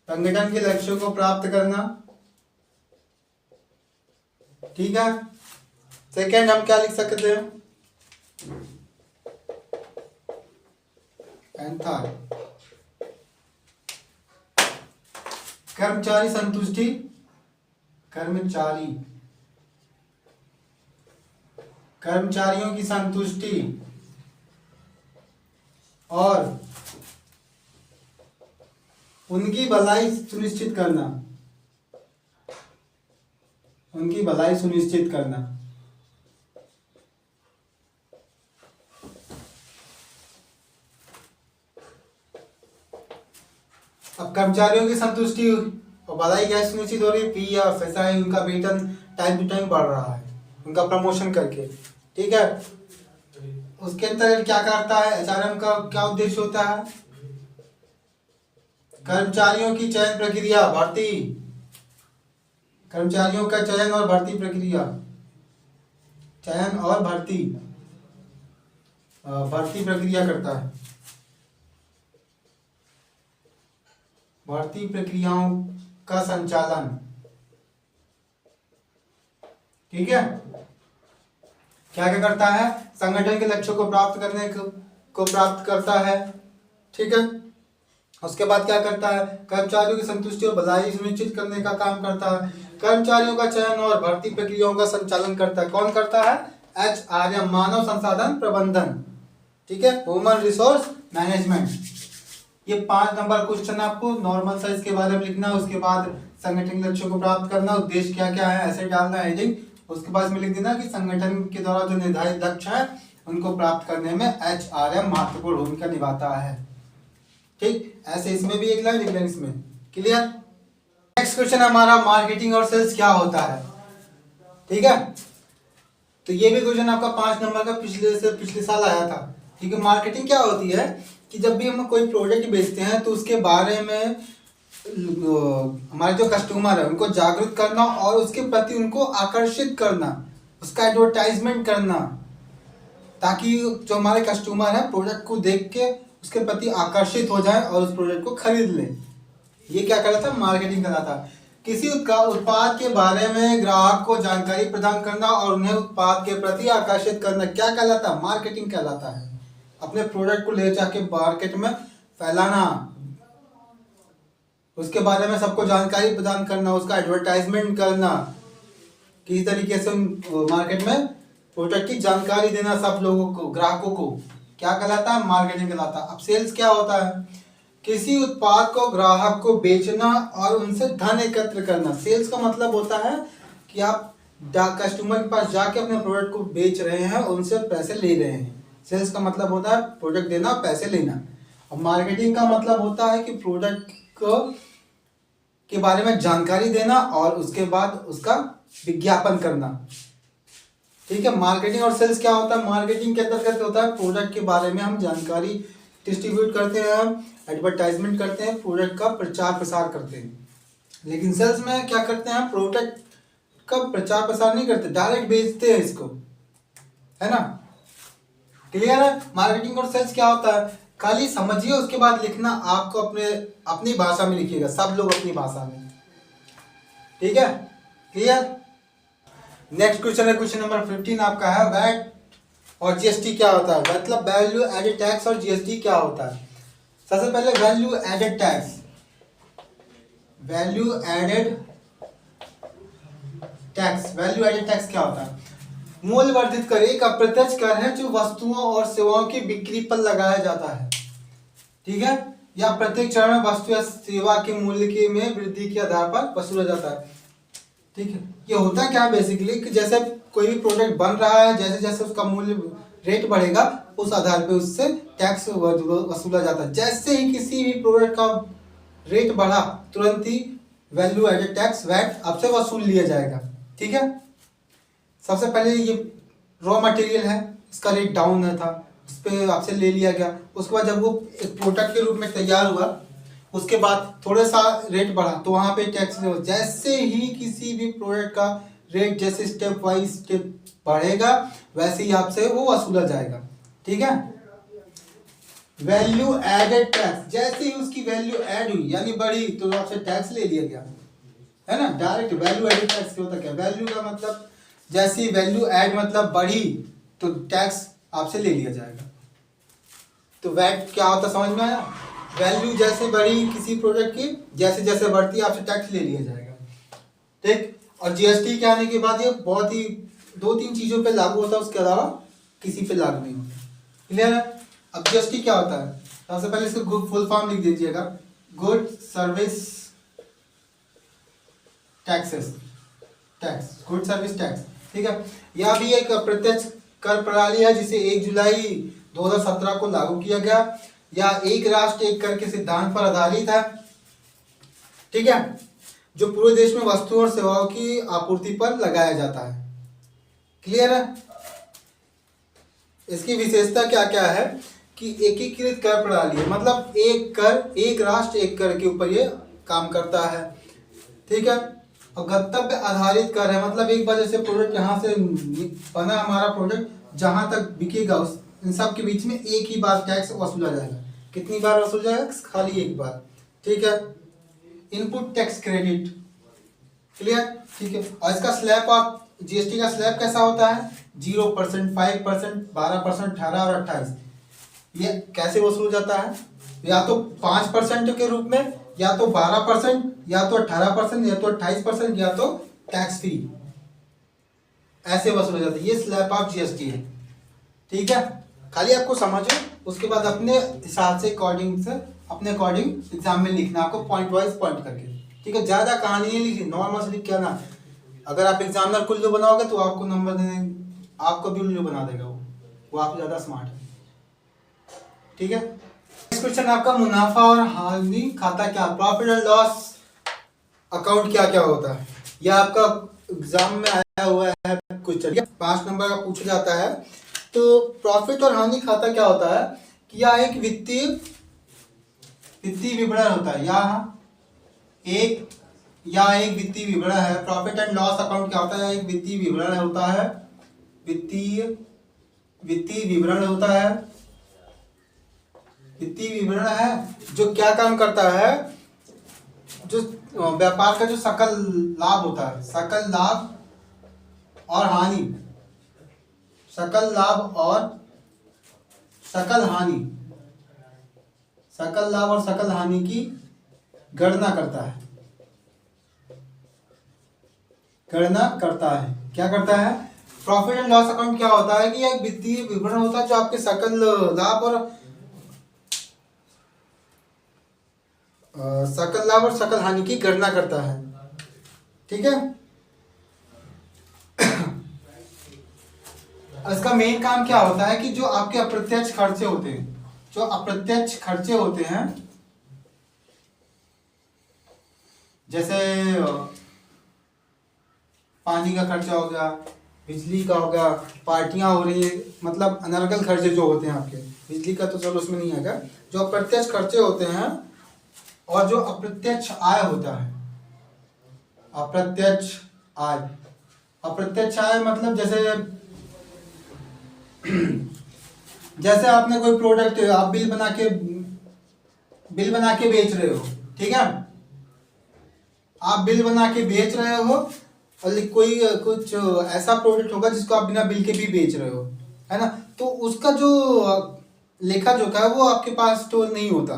संगठन के लक्ष्यों को प्राप्त करना। ठीक है। सेकेंड हम क्या लिख सकते हैं, एंड थर्ड कर्मचारी संतुष्टि, कर्मचारियों की संतुष्टि और उनकी भलाई सुनिश्चित करना, उनकी भलाई सुनिश्चित करना। अब कर्मचारियों की संतुष्टि और भलाई क्या सुनिश्चित हो रही है, पी या ऐसा है उनका वेतन टाइम टू टाइम बढ़ रहा है, उनका प्रमोशन करके। ठीक है। उसके अंदर क्या करता है एचआरएम का, क्या उद्देश्य होता है, कर्मचारियों की चयन प्रक्रिया, भर्ती, कर्मचारियों का चयन और भर्ती प्रक्रिया, चयन और भर्ती प्रक्रिया करता है, भर्ती प्रक्रियाओं का संचालन। ठीक है। क्या क्या करता है, संगठन के लक्ष्यों को प्राप्त करने को प्राप्त करता है। ठीक है। उसके बाद क्या करता है, कर्मचारियों की संतुष्टि और भलाई सुनिश्चित करने का काम करता है, कर्मचारियों का चयन और भर्ती प्रक्रियाओं का संचालन करता है। कौन करता है, एचआरएम, मानव संसाधन प्रबंधन। ठीक है, ह्यूमन रिसोर्स मैनेजमेंट। ये 5 नंबर क्वेश्चन आपको नॉर्मल साइज के बारे में लिखना है। उसके बाद संगठन के लक्ष्यों को प्राप्त करना, उद्देश्य क्या क्या है ऐसे डालना है हेडिंग। उसके बाद में लिख देना कि संगठन के द्वारा जो निर्धारित लक्ष्य है उनको प्राप्त करने में एचआरएम महत्वपूर्ण भूमिका निभाता है। ठीक, ऐसे इसमें भी एक लाइन लिख लें इसमें। क्लियर। नेक्स्ट क्वेश्चन हमारा मार्केटिंग और सेल्स क्या होता है। ठीक है, तो ये भी क्वेश्चन आपका 5 नंबर का पिछले साल आया था। ठीक है। मार्केटिंग क्या होती है कि जब भी हम कोई प्रोडक्ट बेचते हैं तो उसके बारे में हमारे जो कस्टमर है उनको जागरूक करना और उसके प्रति उनको आकर्षित करना, उसका एडवर्टाइजमेंट करना, ताकि जो हमारे कस्टमर है प्रोडक्ट को देख के उसके प्रति आकर्षित हो जाए और उस प्रोडक्ट को खरीद ले। ये क्या कहलाता है, मार्केटिंग कहलाता है। किसी उत्पाद के बारे में ग्राहक को जानकारी प्रदान करना और उन्हें उत्पाद के प्रति आकर्षित करना क्या कहलाता है, मार्केटिंग कहलाता है। अपने प्रोडक्ट को ले जाके मार्केट में फैलाना, उसके बारे में सबको जानकारी प्रदान करना, उसका एडवर्टाइजमेंट करना, किसी तरीके से मार्केट में प्रोडक्ट की जानकारी देना सब लोगों को, ग्राहकों को, क्या कहलाता है, मार्केटिंग कहलाता है। अब सेल्स क्या होता है, किसी उत्पाद को ग्राहक को बेचना और उनसे धन एकत्र करना। सेल्स का मतलब होता है कि आप कस्टमर के पास जाके अपने प्रोडक्ट को बेच रहे हैं, उनसे पैसे ले रहे हैं। सेल्स का मतलब होता है प्रोडक्ट देना, पैसे लेना। और मार्केटिंग का मतलब होता है कि प्रोडक्ट को के बारे में जानकारी देना और उसके बाद उसका विज्ञापन करना। ठीक है। मार्केटिंग और सेल्स क्या होता है, मार्केटिंग के अंतर्गत होता है प्रोडक्ट के बारे में हम जानकारी डिस्ट्रीब्यूट करते हैं, एडवर्टाइजमेंट करते हैं, प्रोडक्ट का प्रचार प्रसार करते हैं। लेकिन सेल्स में क्या करते हैं, प्रोडक्ट का प्रचार प्रसार नहीं करते, डायरेक्ट बेचते हैं इसको, है ना। क्लियर है। मार्केटिंग और सेल्स क्या होता है, खाली समझिए, उसके बाद लिखना आपको अपनी भाषा में लिखिएगा, सब लोग अपनी भाषा में। ठीक है, क्लियर। नेक्स्ट क्वेश्चन है क्वेश्चन नंबर 15 आपका है, वैट और जीएसटी क्या होता है, मतलब वैल्यू एडेड टैक्स और जीएसटी क्या होता है। सबसे पहले value added tax, value added tax क्या होता है, मूल्य वर्धित कर, एक अप्रत्यक्ष कर है जो वस्तुओं और सेवाओं की बिक्री पर लगाया जाता है। ठीक है, या प्रत्येक चरण में वस्तु या सेवा के मूल्य के में वृद्धि के आधार पर वसूला जाता है। ठीक है, ये होता क्या है बेसिकली कि जैसे कोई भी प्रोडक्ट बन रहा है, जैसे जैसे उसका मूल्य रेट बढ़ेगा उस आधार पे उससे टैक्स वसूला जाता है। जैसे ही किसी भी प्रोडक्ट का रेट बढ़ा तुरंत ही वैल्यू एडेड टैक्स वैट आपसे वसूल लिया जाएगा। ठीक है। सबसे पहले ये रॉ मटेरियल है, इसका रेट डाउन था, उस पर आपसे ले लिया गया। उसके बाद जब वो एक प्रोडक्ट के रूप में तैयार हुआ, उसके बाद थोड़ा सा रेट बढ़ा तो वहाँ पे टैक्स। जैसे ही किसी भी प्रोडक्ट का रेट जैसे स्टेप वाइज स्टेप बढ़ेगा वैसे ही आपसे वो वसूला जाएगा। ठीक है। वैल्यू एडेड टैक्स, जैसे ही उसकी वैल्यू ऐड हुई यानी बढ़ी तो आपसे टैक्स ले लिया गया, है ना। डायरेक्ट वैल्यू एडेड टैक्स क्या होता है, क्या वैल्यू का मतलब जैसे ही वैल्यू ऐड मतलब बढ़ी तो टैक्स आपसे ले लिया जाएगा। तो वैट क्या होता समझ में आया। वैल्यू जैसे बढ़ी किसी प्रोडक्ट की, जैसे जैसे बढ़ती है आपसे टैक्स ले लिया जाएगा। ठीक। और जीएसटी के आने के बाद ये बहुत ही 2-3 चीजों पे लागू होता है, उसके अलावा किसी पे लागू नहीं होता। क्लियर है। अब जीएसटी क्या होता है, सबसे पहले इसको फुल फॉर्म लिख दीजिएगा, good service taxes, tax, good service tax. ठीक है। यह भी एक अप्रत्यक्ष कर प्रणाली है जिसे 1 जुलाई 2017 को लागू किया गया। यह एक राष्ट्र एक कर के सिद्धांत पर आधारित है। ठीक है। जो पूरे देश में वस्तुओं और सेवाओं की आपूर्ति पर लगाया जाता है। क्लियर है। इसकी विशेषता क्या क्या है कि एकीकृत कर प्रणाली है, मतलब एक कर एक राष्ट्र एक कर के ऊपर ये काम करता है। ठीक है। और गंतव्य आधारित कर है, मतलब एक बार जैसे प्रोडक्ट यहाँ से बना हमारा प्रोडक्ट जहां तक बिकेगा उस इन सब के बीच में एक ही बार टैक्स वसूला जाएगा। कितनी बार वसूला जाएगा, खाली एक बार। ठीक है। Input tax credit. क्लियर। ठीक है। और इसका स्लैब ऑफ जीएसटी का स्लैब कैसा होता है, 0%, 5%, 12%, 18 और 28। ये कैसे वसूल जाता है, या तो 5% के रूप में, या तो 12%, या तो 18%, या तो 28%, या तो टैक्स फ्री, ऐसे वसूल जाता है। ये स्लैब ऑफ जीएसटी है। ठीक है। खाली आपको समझो, उसके बाद अपने हिसाब से अपने अकॉर्डिंग एग्जाम में लिखना, आपको पॉइंट वाइज पॉइंट करके। ठीक है। ज्यादा कहानी नहीं लिखी, नॉर्मल से लिख के आना। अगर आप एग्जामिनर को उल्लू बनाओगे तो आपको नंबर देने, आपको भी उल्लू बना देगा वो आपसे ज्यादा स्मार्ट है। ठीक है। नेक्स्ट क्वेश्चन आपका, मुनाफा और हानि खाता क्या, प्रॉफिट एंड लॉस अकाउंट क्या क्या होता है। यह आपका एग्जाम में आया हुआ है क्वेश्चन, 5 नंबर का पूछा जाता है। तो प्रॉफिट और हानि खाता क्या होता है कि यह एक वित्तीय विवरण होता है, या एक वित्तीय विवरण है। प्रॉफिट एंड लॉस अकाउंट क्या होता है, एक वित्तीय विवरण होता है, वित्तीय विवरण होता है, वित्तीय विवरण है जो क्या काम करता है, जो व्यापार का जो सकल लाभ होता है, सकल लाभ और हानि, सकल लाभ और सकल हानि, सकल लाभ और सकल हानि की गणना करता है, क्या करता है। प्रॉफिट एंड लॉस अकाउंट क्या होता है कि एक वित्तीय विवरण होता है जो आपके सकल लाभ और सकल हानि की गणना करता है। ठीक है। इसका मेन काम क्या होता है कि जो आपके अप्रत्यक्ष खर्चे होते हैं, जैसे पानी का खर्चा हो गया, बिजली का हो गया, पार्टियां हो रही है, मतलब अनर्गल खर्चे जो होते हैं आपके, बिजली का तो चलो उसमें नहीं आएगा, जो अप्रत्यक्ष खर्चे होते हैं और जो अप्रत्यक्ष आय होता है, अप्रत्यक्ष आय मतलब जैसे आपने कोई प्रोडक्ट आप बिल बना के बेच रहे हो। ठीक है। आप बिल बना के बेच रहे हो और कोई कुछ ऐसा प्रोडक्ट होगा जिसको आप बिना बिल के भी बेच रहे हो, है ना। तो उसका जो लेखा जोखा है वो आपके पास स्टोर नहीं होता।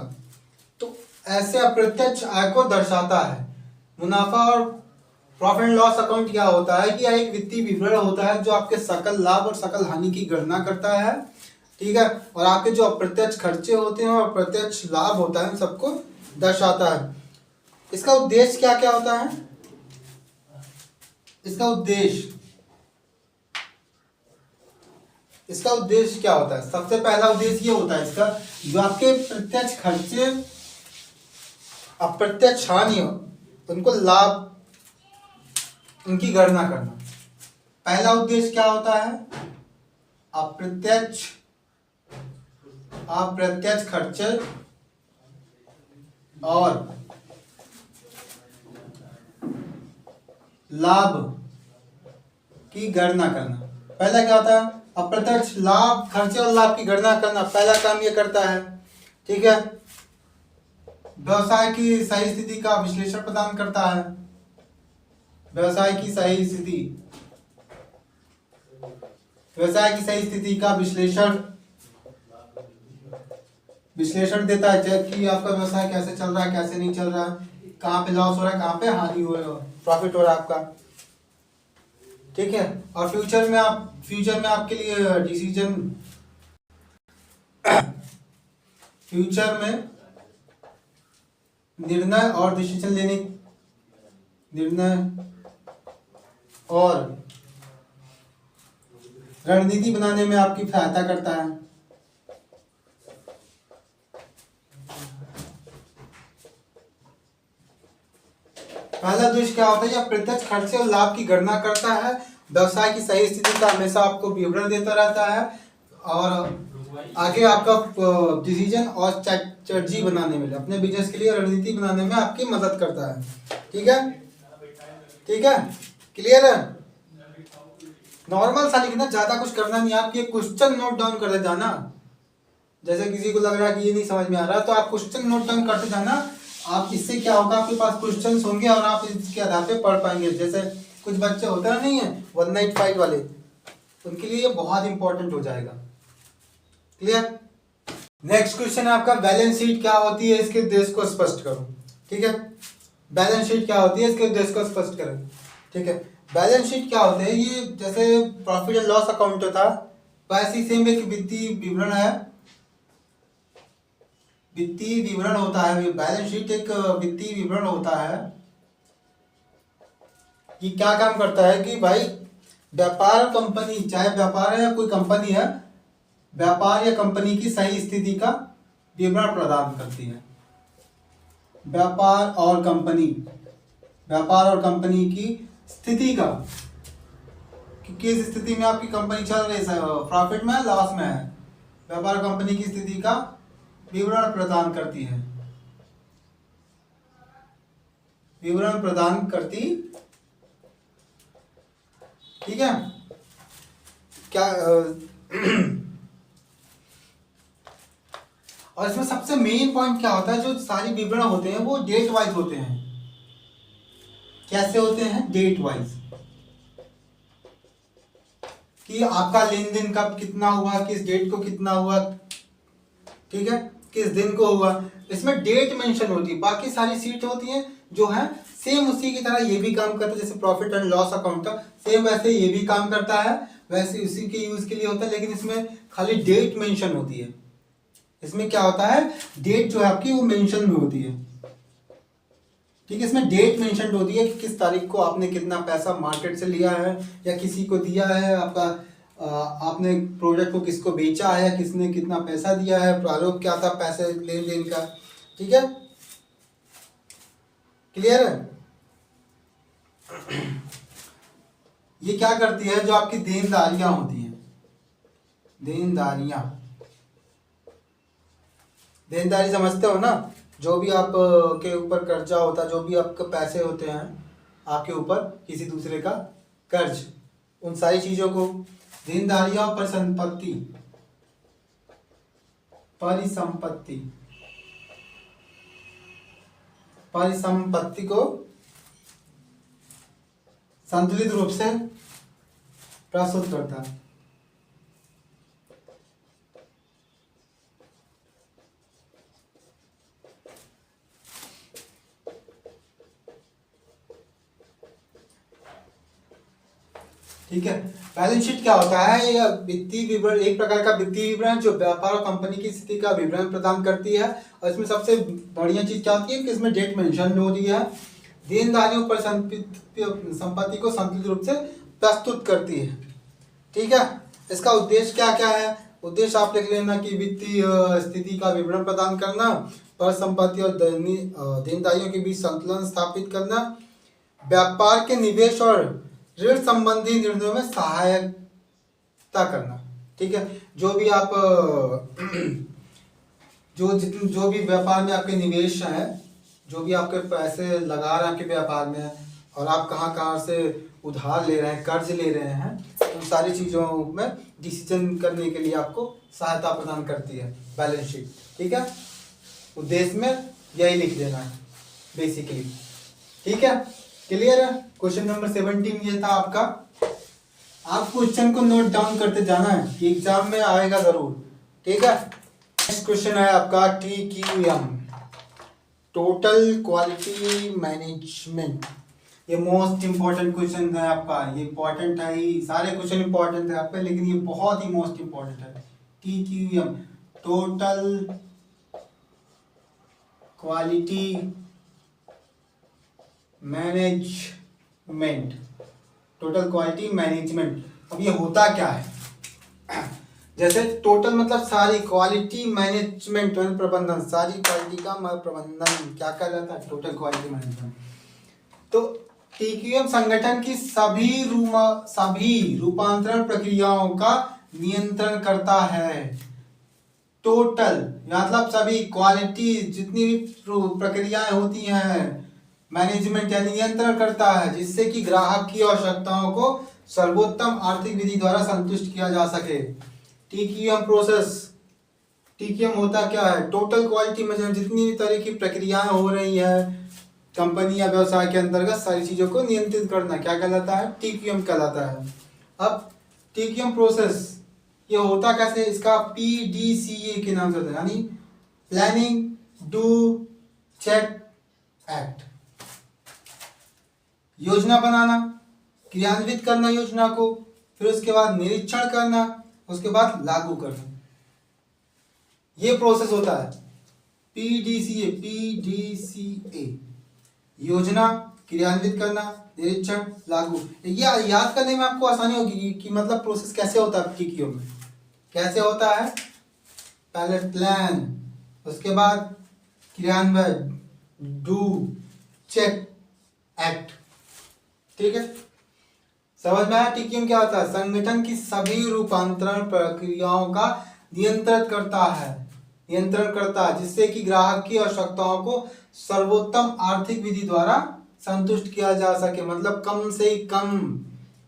तो ऐसे अप्रत्यक्ष आय को दर्शाता है। मुनाफा और प्रॉफिट एंड लॉस अकाउंट क्या होता है कि यह एक वित्तीय विवरण होता है जो आपके सकल लाभ और सकल हानि की गणना करता है। ठीक है। और आपके जो अप्रत्यक्ष खर्चे होते हैं और अप्रत्यक्ष लाभ होता है, सबको दर्शाता है। इसका उद्देश्य क्या क्या होता है, इसका उद्देश्य क्या होता है। सबसे पहला उद्देश्य ये होता है इसका, जो आपके प्रत्यक्ष खर्चे अप्रत्यक्ष हानि हो उनको लाभ, उनकी गणना करना। पहला उद्देश्य क्या होता है, अप्रत्यक्ष खर्चे और लाभ की गणना करना। पहला क्या होता है? अप्रत्यक्ष लाभ, खर्चे और लाभ की गणना करना पहला काम ये करता है। ठीक है। व्यवसाय की सही स्थिति का विश्लेषण प्रदान करता है। व्यवसाय की सही स्थिति, व्यवसाय की सही स्थिति का विश्लेषण देता है कि आपका व्यवसाय कैसे चल रहा है, कैसे नहीं चल रहा है, कहाँ पे लॉस हो रहा है, कहाँ पे हानि हो रहा है, प्रॉफिट हो रहा है आपका। ठीक है। और फ्यूचर में आपके लिए डिसीजन, फ्यूचर में निर्णय और डिसीजन लेने, निर्णय और रणनीति बनाने में आपकी सहायता करता है। पहला उद्देश्य क्या होता है? यह प्रत्यक्ष खर्चे और लाभ की गणना करता है, व्यवसाय की सही स्थिति का हमेशा आपको विवरण देता रहता है और आगे आपका डिसीजन और स्ट्रेटजी बनाने में, अपने बिजनेस के लिए रणनीति बनाने में आपकी मदद करता है। ठीक है, ठीक है, क्लियर है? नॉर्मल सा लिखना, ज्यादा कुछ करना नहीं। आप ये क्वेश्चन नोट डाउन करते जाना। जैसे किसी को लग रहा है कि ये नहीं समझ में आ रहा, तो आप क्वेश्चन नोट डाउन करते जाना। आप इससे क्या होगा, आपके पास क्वेश्चंस होंगे और आप इसके आधार पे पढ़ पाएंगे। जैसे कुछ बच्चे होते हैं नहीं है, वन नाइट फाइट वाले, उनके लिए ये बहुत इंपॉर्टेंट हो जाएगा। क्लियर? नेक्स्ट क्वेश्चन है आपका, बैलेंस शीट क्या होती है, इसके उद्देश्य को स्पष्ट करो। ठीक है, बैलेंस शीट क्या होती है, इसके उद्देश्य को स्पष्ट करें। ठीक है, बैलेंस शीट क्या होते हैं? ये जैसे प्रॉफिट एंड लॉस अकाउंट था, वैसे ही सेम एक वित्तीय विवरण है, वित्तीय विवरण होता है। बैलेंस शीट एक वित्तीय विवरण होता है। ये क्या काम करता है कि भाई व्यापार कंपनी, चाहे व्यापार है या कोई कंपनी है, व्यापार या कंपनी की सही स्थिति का विवरण प्रदान करती है। व्यापार और कंपनी की स्थिति का, कि किस स्थिति में आपकी कंपनी चल रही है, प्रॉफिट में है, लॉस में है, व्यापार कंपनी की स्थिति का विवरण प्रदान करती है, विवरण प्रदान करती। ठीक है, क्या और इसमें सबसे मेन पॉइंट क्या होता है, जो सारी विवरण होते हैं वो डेट वाइज होते हैं। कैसे होते हैं? डेट वाइज, कि आपका लेन देन कब कितना हुआ, किस डेट को कितना हुआ, ठीक है, किस दिन को हुआ, इसमें डेट मेंशन होती है। बाकी सारी सीट होती हैं जो है सेम उसी की तरह ये भी काम करता है। जैसे प्रॉफिट एंड लॉस अकाउंट था, सेम वैसे ये भी काम करता है, वैसे उसी के यूज के लिए होता है, लेकिन इसमें खाली डेट मेंशन होती है। इसमें क्या होता है, डेट जो है आपकी वो मेंशन में होती है। ठीक है, इसमें डेट मेंशन होती है कि किस तारीख को आपने कितना पैसा मार्केट से लिया है या किसी को दिया है, आपने प्रोडक्ट को किसको बेचा है, किसने कितना पैसा दिया है, प्रारूप क्या था पैसे लेन देन का। ठीक है, क्लियर है? ये क्या करती है, जो आपकी देनदारियां होती हैं, देनदारी समझते हो ना, जो भी आप के ऊपर कर्जा होता है, जो भी आपके पैसे होते हैं आपके ऊपर, किसी दूसरे का कर्ज, उन सारी चीजों को देनदारियां और परिसंपत्ति को संतुलित रूप से प्रस्तुत करता है। ठीक है, बैलेंस शीट क्या होता है? यह वित्तीय विवरण, एक प्रकार का वित्तीय विवरण जो व्यापार और कंपनी की स्थिति का विवरण प्रदान करती है। और इसमें सबसे बढ़िया चीज क्या होती है कि इसमें डेट मेंशन हो रही है, देनदारियों पर संपत्ति को संतुलित रूप से प्रस्तुत करती है। ठीक है, इसका उद्देश्य क्या क्या है? उद्देश्य आप लिख लेना कि वित्तीय स्थिति का विवरण प्रदान करना, पर संपत्ति और देनदारियों के बीच संतुलन स्थापित करना, व्यापार के निवेश और ऋण संबंधी निर्णयों में सहायता करना। ठीक है, जो भी आप जो भी व्यापार में आपके निवेश है, जो भी आपके पैसे लगा रहे हैं आपके व्यापार में, और आप कहाँ कहाँ से उधार ले रहे हैं, कर्ज ले रहे हैं, उन सारी चीज़ों में डिसीजन करने के लिए आपको सहायता प्रदान करती है बैलेंस शीट। ठीक है, उद्देश्य में यही लिख देना है बेसिकली। ठीक है, क्लियर है। क्वेश्चन नंबर 17 ये था आपका। आप क्वेश्चन को नोट डाउन करते जाना है कि एग्जाम में आएगा जरूर। ठीक है, नेक्स्ट क्वेश्चन है आपका TQM, टोटल क्वालिटी मैनेजमेंट। ये मोस्ट इंपॉर्टेंट क्वेश्चन है आपका, ये इंपॉर्टेंट है ही, सारे क्वेश्चन इंपॉर्टेंट है आपके, लेकिन ये बहुत ही मोस्ट इंपॉर्टेंट है। TQM, total quality management, total quality management. अब ये होता क्या है? जैसे टोटल मतलब सारी, क्वालिटी मैनेजमेंट मतलब प्रबंधन, सारी क्वालिटी का प्रबंधन क्या क्या रहता है? Total quality management. तो TQM संगठन की सभी रूपांतरण प्रक्रियाओं का नियंत्रण करता है। टोटल मतलब सभी क्वालिटी जितनी भी प्रक्रियाएं होती हैं, मैनेजमेंट यानी नियंत्रण करता है, जिससे कि ग्राहक की आवश्यकताओं को सर्वोत्तम आर्थिक विधि द्वारा संतुष्ट किया जा सके। TQM प्रोसेस, TQM होता क्या है? टोटल क्वालिटी मैनेजमेंट, जितनी भी तरह की प्रक्रियाएं हो रही है कंपनी या व्यवसाय के अंतर्गत, सारी चीजों को नियंत्रित करना क्या कहलाता है? TQM कहलाता है। अब TQM प्रोसेस ये होता कैसे? इसका PDCA के नाम से होता है, यानी प्लानिंग, डू, चेक, एक्ट। योजना बनाना, क्रियान्वित करना योजना को, फिर उसके बाद निरीक्षण करना, उसके बाद लागू करना, ये प्रोसेस होता है। PDCA, योजना, क्रियान्वित करना, निरीक्षण, लागू। ये याद करने में आपको आसानी होगी कि मतलब प्रोसेस कैसे होता है TQM में। कैसे होता है? पहले प्लान, उसके बाद क्रियान्वयन, डू, चेक, एक्ट। ठीक है, समझ में आया? TQM क्या होता है? संगठन की सभी रूपांतरण प्रक्रियाओं का नियंत्रण करता है, जिससे कि ग्राहक की आवश्यकताओं को सर्वोत्तम आर्थिक विधि द्वारा संतुष्ट किया जा सके। मतलब कम से कम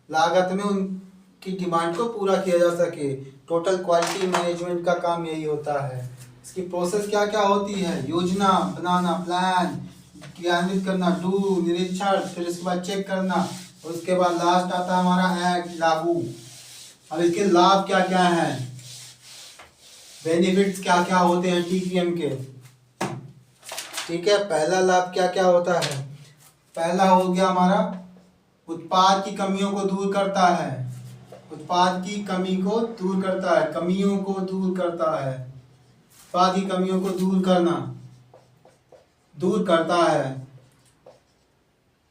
लागत में उनकी डिमांड को पूरा किया जा सके। टोटल क्वालिटी मैनेजमेंट का काम यही होता है। इसकी प्रोसेस क्या क्या होती है? योजना बनाना, प्लान, क्रियान्वित करना, डू, निरीक्षण, फिर उसके बाद चेक करना, उसके बाद लास्ट आता है हमारा एक्ट, लागू। अब इसके लाभ क्या क्या हैं, बेनिफिट्स क्या क्या होते हैं TQM के? ठीक है, पहला लाभ क्या क्या होता है? पहला हो गया हमारा उत्पाद की कमियों को दूर करता है। उत्पाद की कमी को दूर करता है, कमियों को दूर करता है। उत्पाद की कमियों को दूर करता है।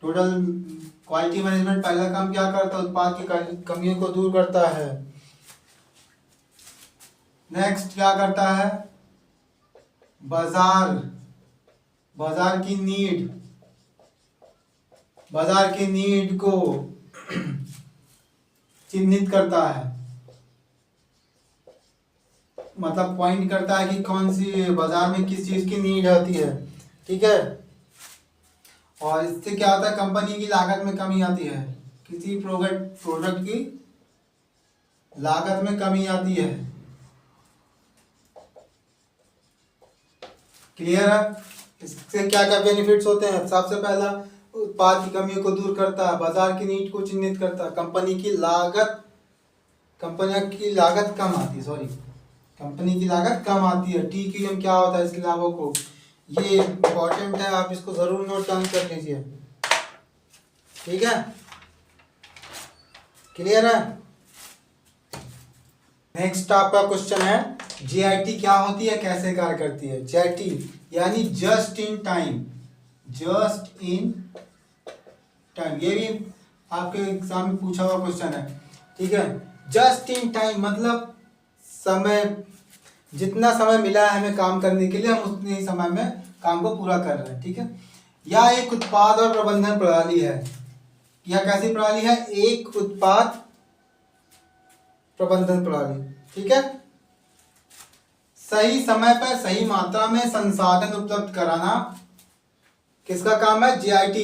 टोटल क्वालिटी मैनेजमेंट पहला काम क्या करता है? उत्पाद की कमियों को दूर करता है। नेक्स्ट क्या करता है? बाजार की नीड को चिन्हित करता है, मतलब पॉइंट करता है कि कौन सी बाजार में किस चीज की नीड होती है। ठीक है, और इससे क्या होता है? कंपनी की लागत में कमी आती है, किसी प्रोडक्ट की लागत में कमी आती है। क्लियर है? इससे क्या क्या बेनिफिट्स होते हैं? सबसे पहला, उत्पाद की कमियों को दूर करता है, बाजार की नीड को चिन्हित करता है, कंपनी की लागत कम आती है, कंपनी की लागत कम आती है। TQM क्या होता है? इसके लाभों को, ये इंपॉर्टेंट है, आप इसको जरूर नोट डाउन कर लीजिए। ठीक है, क्लियर है? नेक्स्ट आपका क्वेश्चन है JIT क्या होती है, कैसे कार्य करती है? JIT यानी जस्ट इन टाइम, ये भी आपके एग्जाम में पूछा हुआ क्वेश्चन है। ठीक है, जस्ट इन टाइम मतलब समय, जितना समय मिला है हमें काम करने के लिए, हम उतने ही समय में काम को पूरा कर रहे हैं। ठीक है, यह एक उत्पाद और प्रबंधन प्रणाली है। यह कैसी प्रणाली है? एक उत्पाद प्रबंधन प्रणाली। ठीक है, सही समय पर सही मात्रा में संसाधन उपलब्ध कराना किसका काम है? JIT।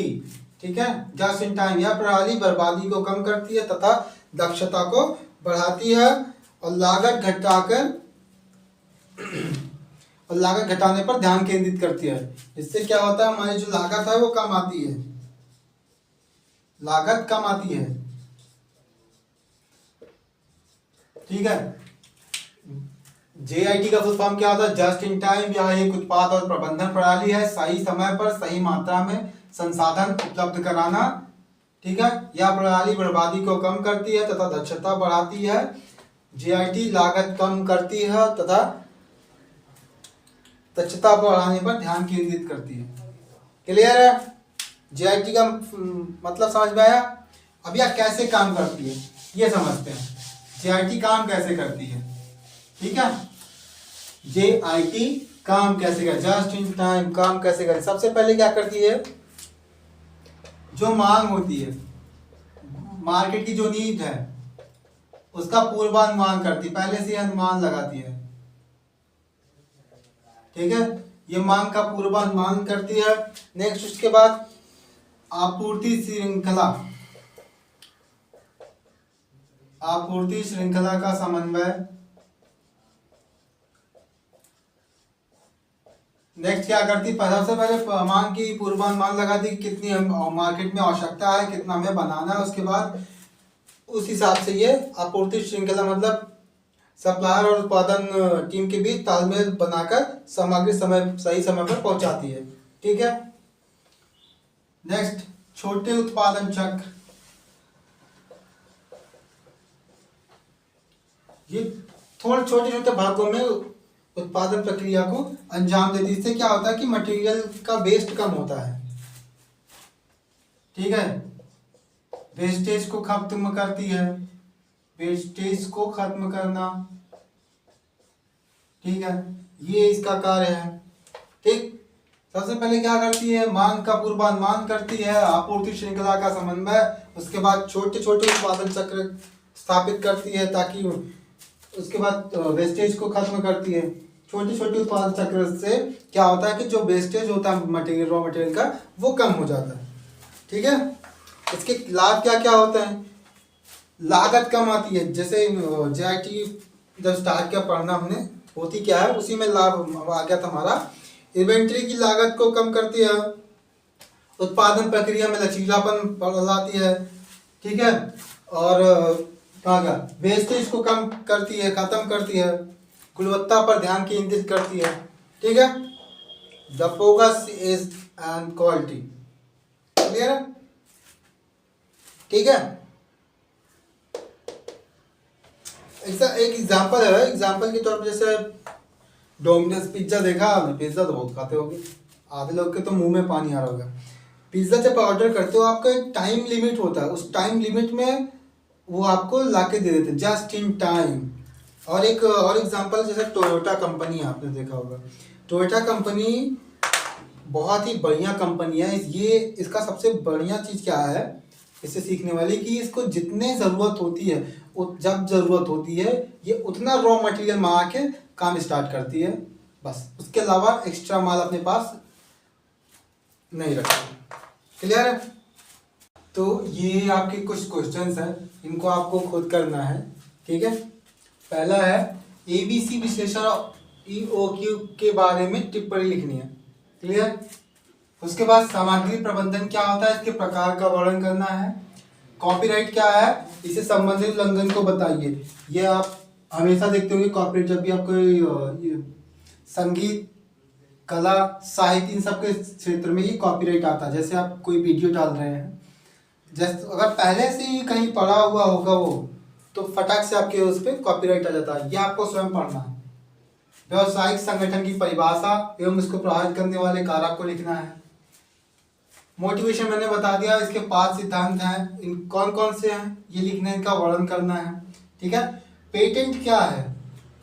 ठीक है। जस्ट इन टाइम यह प्रणाली बर्बादी को कम करती है तथा दक्षता को बढ़ाती है और लागत घटाने पर ध्यान केंद्रित करती है। इससे क्या होता है, हमारी जो लागत है वो कम आती है, लागत कम आती है। ठीक है। JIT का फुल फॉर्म क्या होता है? Just in time. यह एक उत्पाद और प्रबंधन प्रणाली है, सही समय पर सही मात्रा में संसाधन उपलब्ध कराना। ठीक है। यह प्रणाली बर्बादी को कम करती है तथा दक्षता बढ़ाती है। JIT लागत कम करती है तथा दक्षता बढ़ाने पर ध्यान केंद्रित करती है। क्लियर है? JIT का मतलब समझ में आया? अब यह कैसे काम करती है ये समझते हैं। JIT काम कैसे करती है? ठीक है। JIT काम कैसे कर, जस्ट इन टाइम काम कैसे कर? सबसे पहले क्या करती है, जो मांग होती है, मार्केट की जो नीड है उसका पूर्वानुमान करती, पहले से अनुमान लगाती है। ठीक है। ये मांग का पूर्वानुमान करती है। नेक्स्ट उसके बाद आपूर्ति श्रृंखला का समन्वय। नेक्स्ट क्या करती, सबसे पहले मांग की पूर्वानुमान लगाती, कितनी मार्केट में आवश्यकता है, कितना हमें बनाना है। उसके बाद उस हिसाब से ये आपूर्ति श्रृंखला मतलब सप्लायर और उत्पादन टीम के बीच तालमेल बनाकर सामग्री सही समय पर पहुंचाती है। ठीक है। नेक्स्ट छोटे उत्पादन चक्र। ये थोड़े छोटे छोटे भागों में उत्पादन प्रक्रिया को अंजाम देती है। इससे क्या होता है कि मटेरियल का वेस्ट कम होता है। ठीक है। वेस्टेज को खत्म करती है, वेस्टेज को खत्म करना। ठीक है। ये इसका कार्य है। ठीक। सबसे पहले क्या करती है, मांग का पूर्वानुमान करती है, आपूर्ति श्रृंखला का समन्वय। उसके बाद छोटे छोटे उत्पादन चक्र स्थापित करती है ताकि उसके बाद वेस्टेज को खत्म करती है। छोटे छोटे उत्पादन चक्र से क्या होता है कि जो वेस्टेज होता है मटेरियल, रॉ मटेरियल का, वो कम हो जाता है। ठीक है। इसके लाभ क्या क्या होते हैं? लागत कम आती है। जैसे JIT जब स्टार्ट किया पढ़ना हमने, होती क्या है उसी में लाभ आ गया था हमारा। इन्वेंट्री की लागत को कम करती है, उत्पादन प्रक्रिया में लचीलापन लाती है। ठीक है। और वेस्टेज को कम करती है, खत्म करती है, गुणवत्ता पर ध्यान केंद्रित करती है। ठीक है। The focus is and quality. Clear है? ठीक है। एक एग्जांपल है, एग्जांपल के तौर पर जैसे डोमिनोज पिज्जा देखा आपने? पिज्जा तो बहुत खाते होगे, आधे लोग के तो मुंह में पानी आ रहा होगा। पिज्जा जब ऑर्डर करते हो आपका एक टाइम लिमिट होता है, उस टाइम लिमिट में वो आपको लाके दे देते हैं, जस्ट इन टाइम। और एक और एग्जांपल जैसे टोयोटा कंपनी, आपने देखा होगा। टोयोटा कंपनी बहुत ही बढ़िया कंपनी है। ये इसका सबसे बढ़िया चीज़ क्या है इससे सीखने वाली, कि इसको जितने ज़रूरत होती है, जब ज़रूरत होती है, ये उतना रॉ मटेरियल मंगा के काम स्टार्ट करती है, बस। उसके अलावा एक्स्ट्रा माल अपने पास नहीं रखती। क्लियर है? तो ये आपके कुछ क्वेश्चंस हैं, इनको आपको खुद करना है। ठीक है। पहला है ABC विश्लेषण EOQ के बारे में टिप्पणी लिखनी है। क्लियर? उसके बाद सामग्री प्रबंधन क्या होता है, इसके प्रकार का वर्णन करना है। कॉपीराइट क्या है, इसे संबंधित उल्लंघन को बताइए। ये आप हमेशा देखते होंगे कॉपीराइट, जब भी आप कोई संगीत, कला, साहित्य, इन सब के क्षेत्र में ये कॉपीराइट आता है। जैसे आप कोई वीडियो डाल रहे हैं, जैसे अगर पहले से ही कहीं पढ़ा हुआ होगा वो, तो फटाक से आपके उस पर कॉपीराइट आ जाता है। ये आपको स्वयं पढ़ना है। व्यावसायिक संगठन की परिभाषा एवं इसको प्रभावित करने वाले कारक को लिखना है। मोटिवेशन मैंने बता दिया, इसके 5 सिद्धांत हैं, इन कौन कौन से हैं ये लिखना है, इनका वर्णन करना है। ठीक है। पेटेंट क्या है,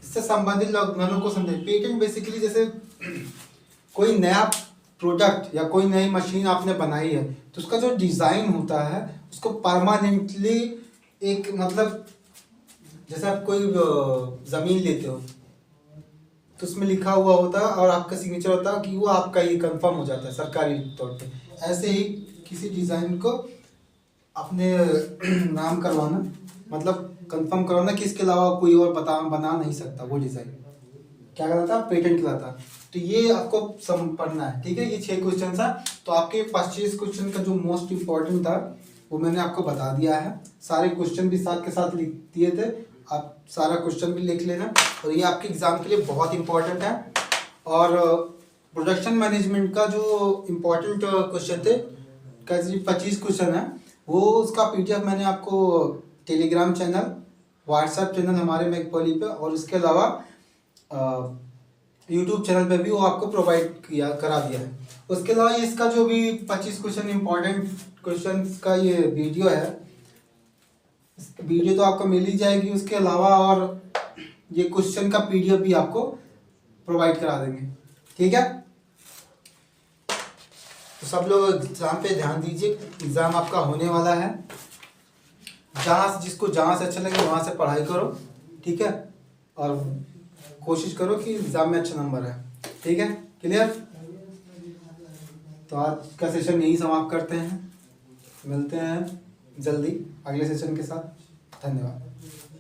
इससे संबंधित लोगों को समझे। पेटेंट बेसिकली जैसे कोई नया प्रोडक्ट या कोई नई मशीन आपने बनाई है, तो उसका जो डिज़ाइन होता है उसको परमानेंटली एक, मतलब जैसे आप कोई ज़मीन लेते हो तो उसमें लिखा हुआ होता है और आपका सिग्नेचर होता है कि वो आपका ये कंफर्म हो जाता है सरकारी तौर पे। ऐसे ही किसी डिज़ाइन को अपने नाम करवाना, मतलब कंफर्म करवाना कि इसके अलावा कोई और बना नहीं सकता, वो डिज़ाइन क्या कहलाता है, पेटेंट कहलाता। तो ये आपको पढ़ना है, ठीक है। ये 6 क्वेश्चन था। तो आपके 25 क्वेश्चन का जो मोस्ट इम्पोर्टेंट था वो मैंने आपको बता दिया है। सारे क्वेश्चन भी साथ के साथ लिख दिए थे, आप सारा क्वेश्चन भी लिख लेना। और ये आपके एग्जाम के लिए बहुत इंपॉर्टेंट है। और प्रोडक्शन मैनेजमेंट का जो इम्पोर्टेंट क्वेश्चन थे, कैसे 25 क्वेश्चन है, वो उसका PDF मैंने आपको टेलीग्राम चैनल, व्हाट्सएप चैनल हमारे मैकपॉली पे, और इसके अलावा यूट्यूब चैनल पे भी वो आपको प्रोवाइड करा दिया है। उसके अलावा इसका जो भी 25 क्वेश्चन इम्पोर्टेंट क्वेश्चन का ये वीडियो है, वीडियो तो आपको मिल ही जाएगी। उसके अलावा और ये क्वेश्चन का PDF भी आपको प्रोवाइड करा देंगे, ठीक है। तो सब लोग एग्ज़ाम पे ध्यान दीजिए, एग्ज़ाम आपका होने वाला है। जिसको जहाँ से अच्छा लगे वहाँ से पढ़ाई करो, ठीक है। और कोशिश करो कि एग्ज़ाम में अच्छा नंबर है, ठीक है। क्लियर। तो आज का सेशन यही समाप्त करते हैं, मिलते हैं जल्दी अगले सेशन के साथ। धन्यवाद।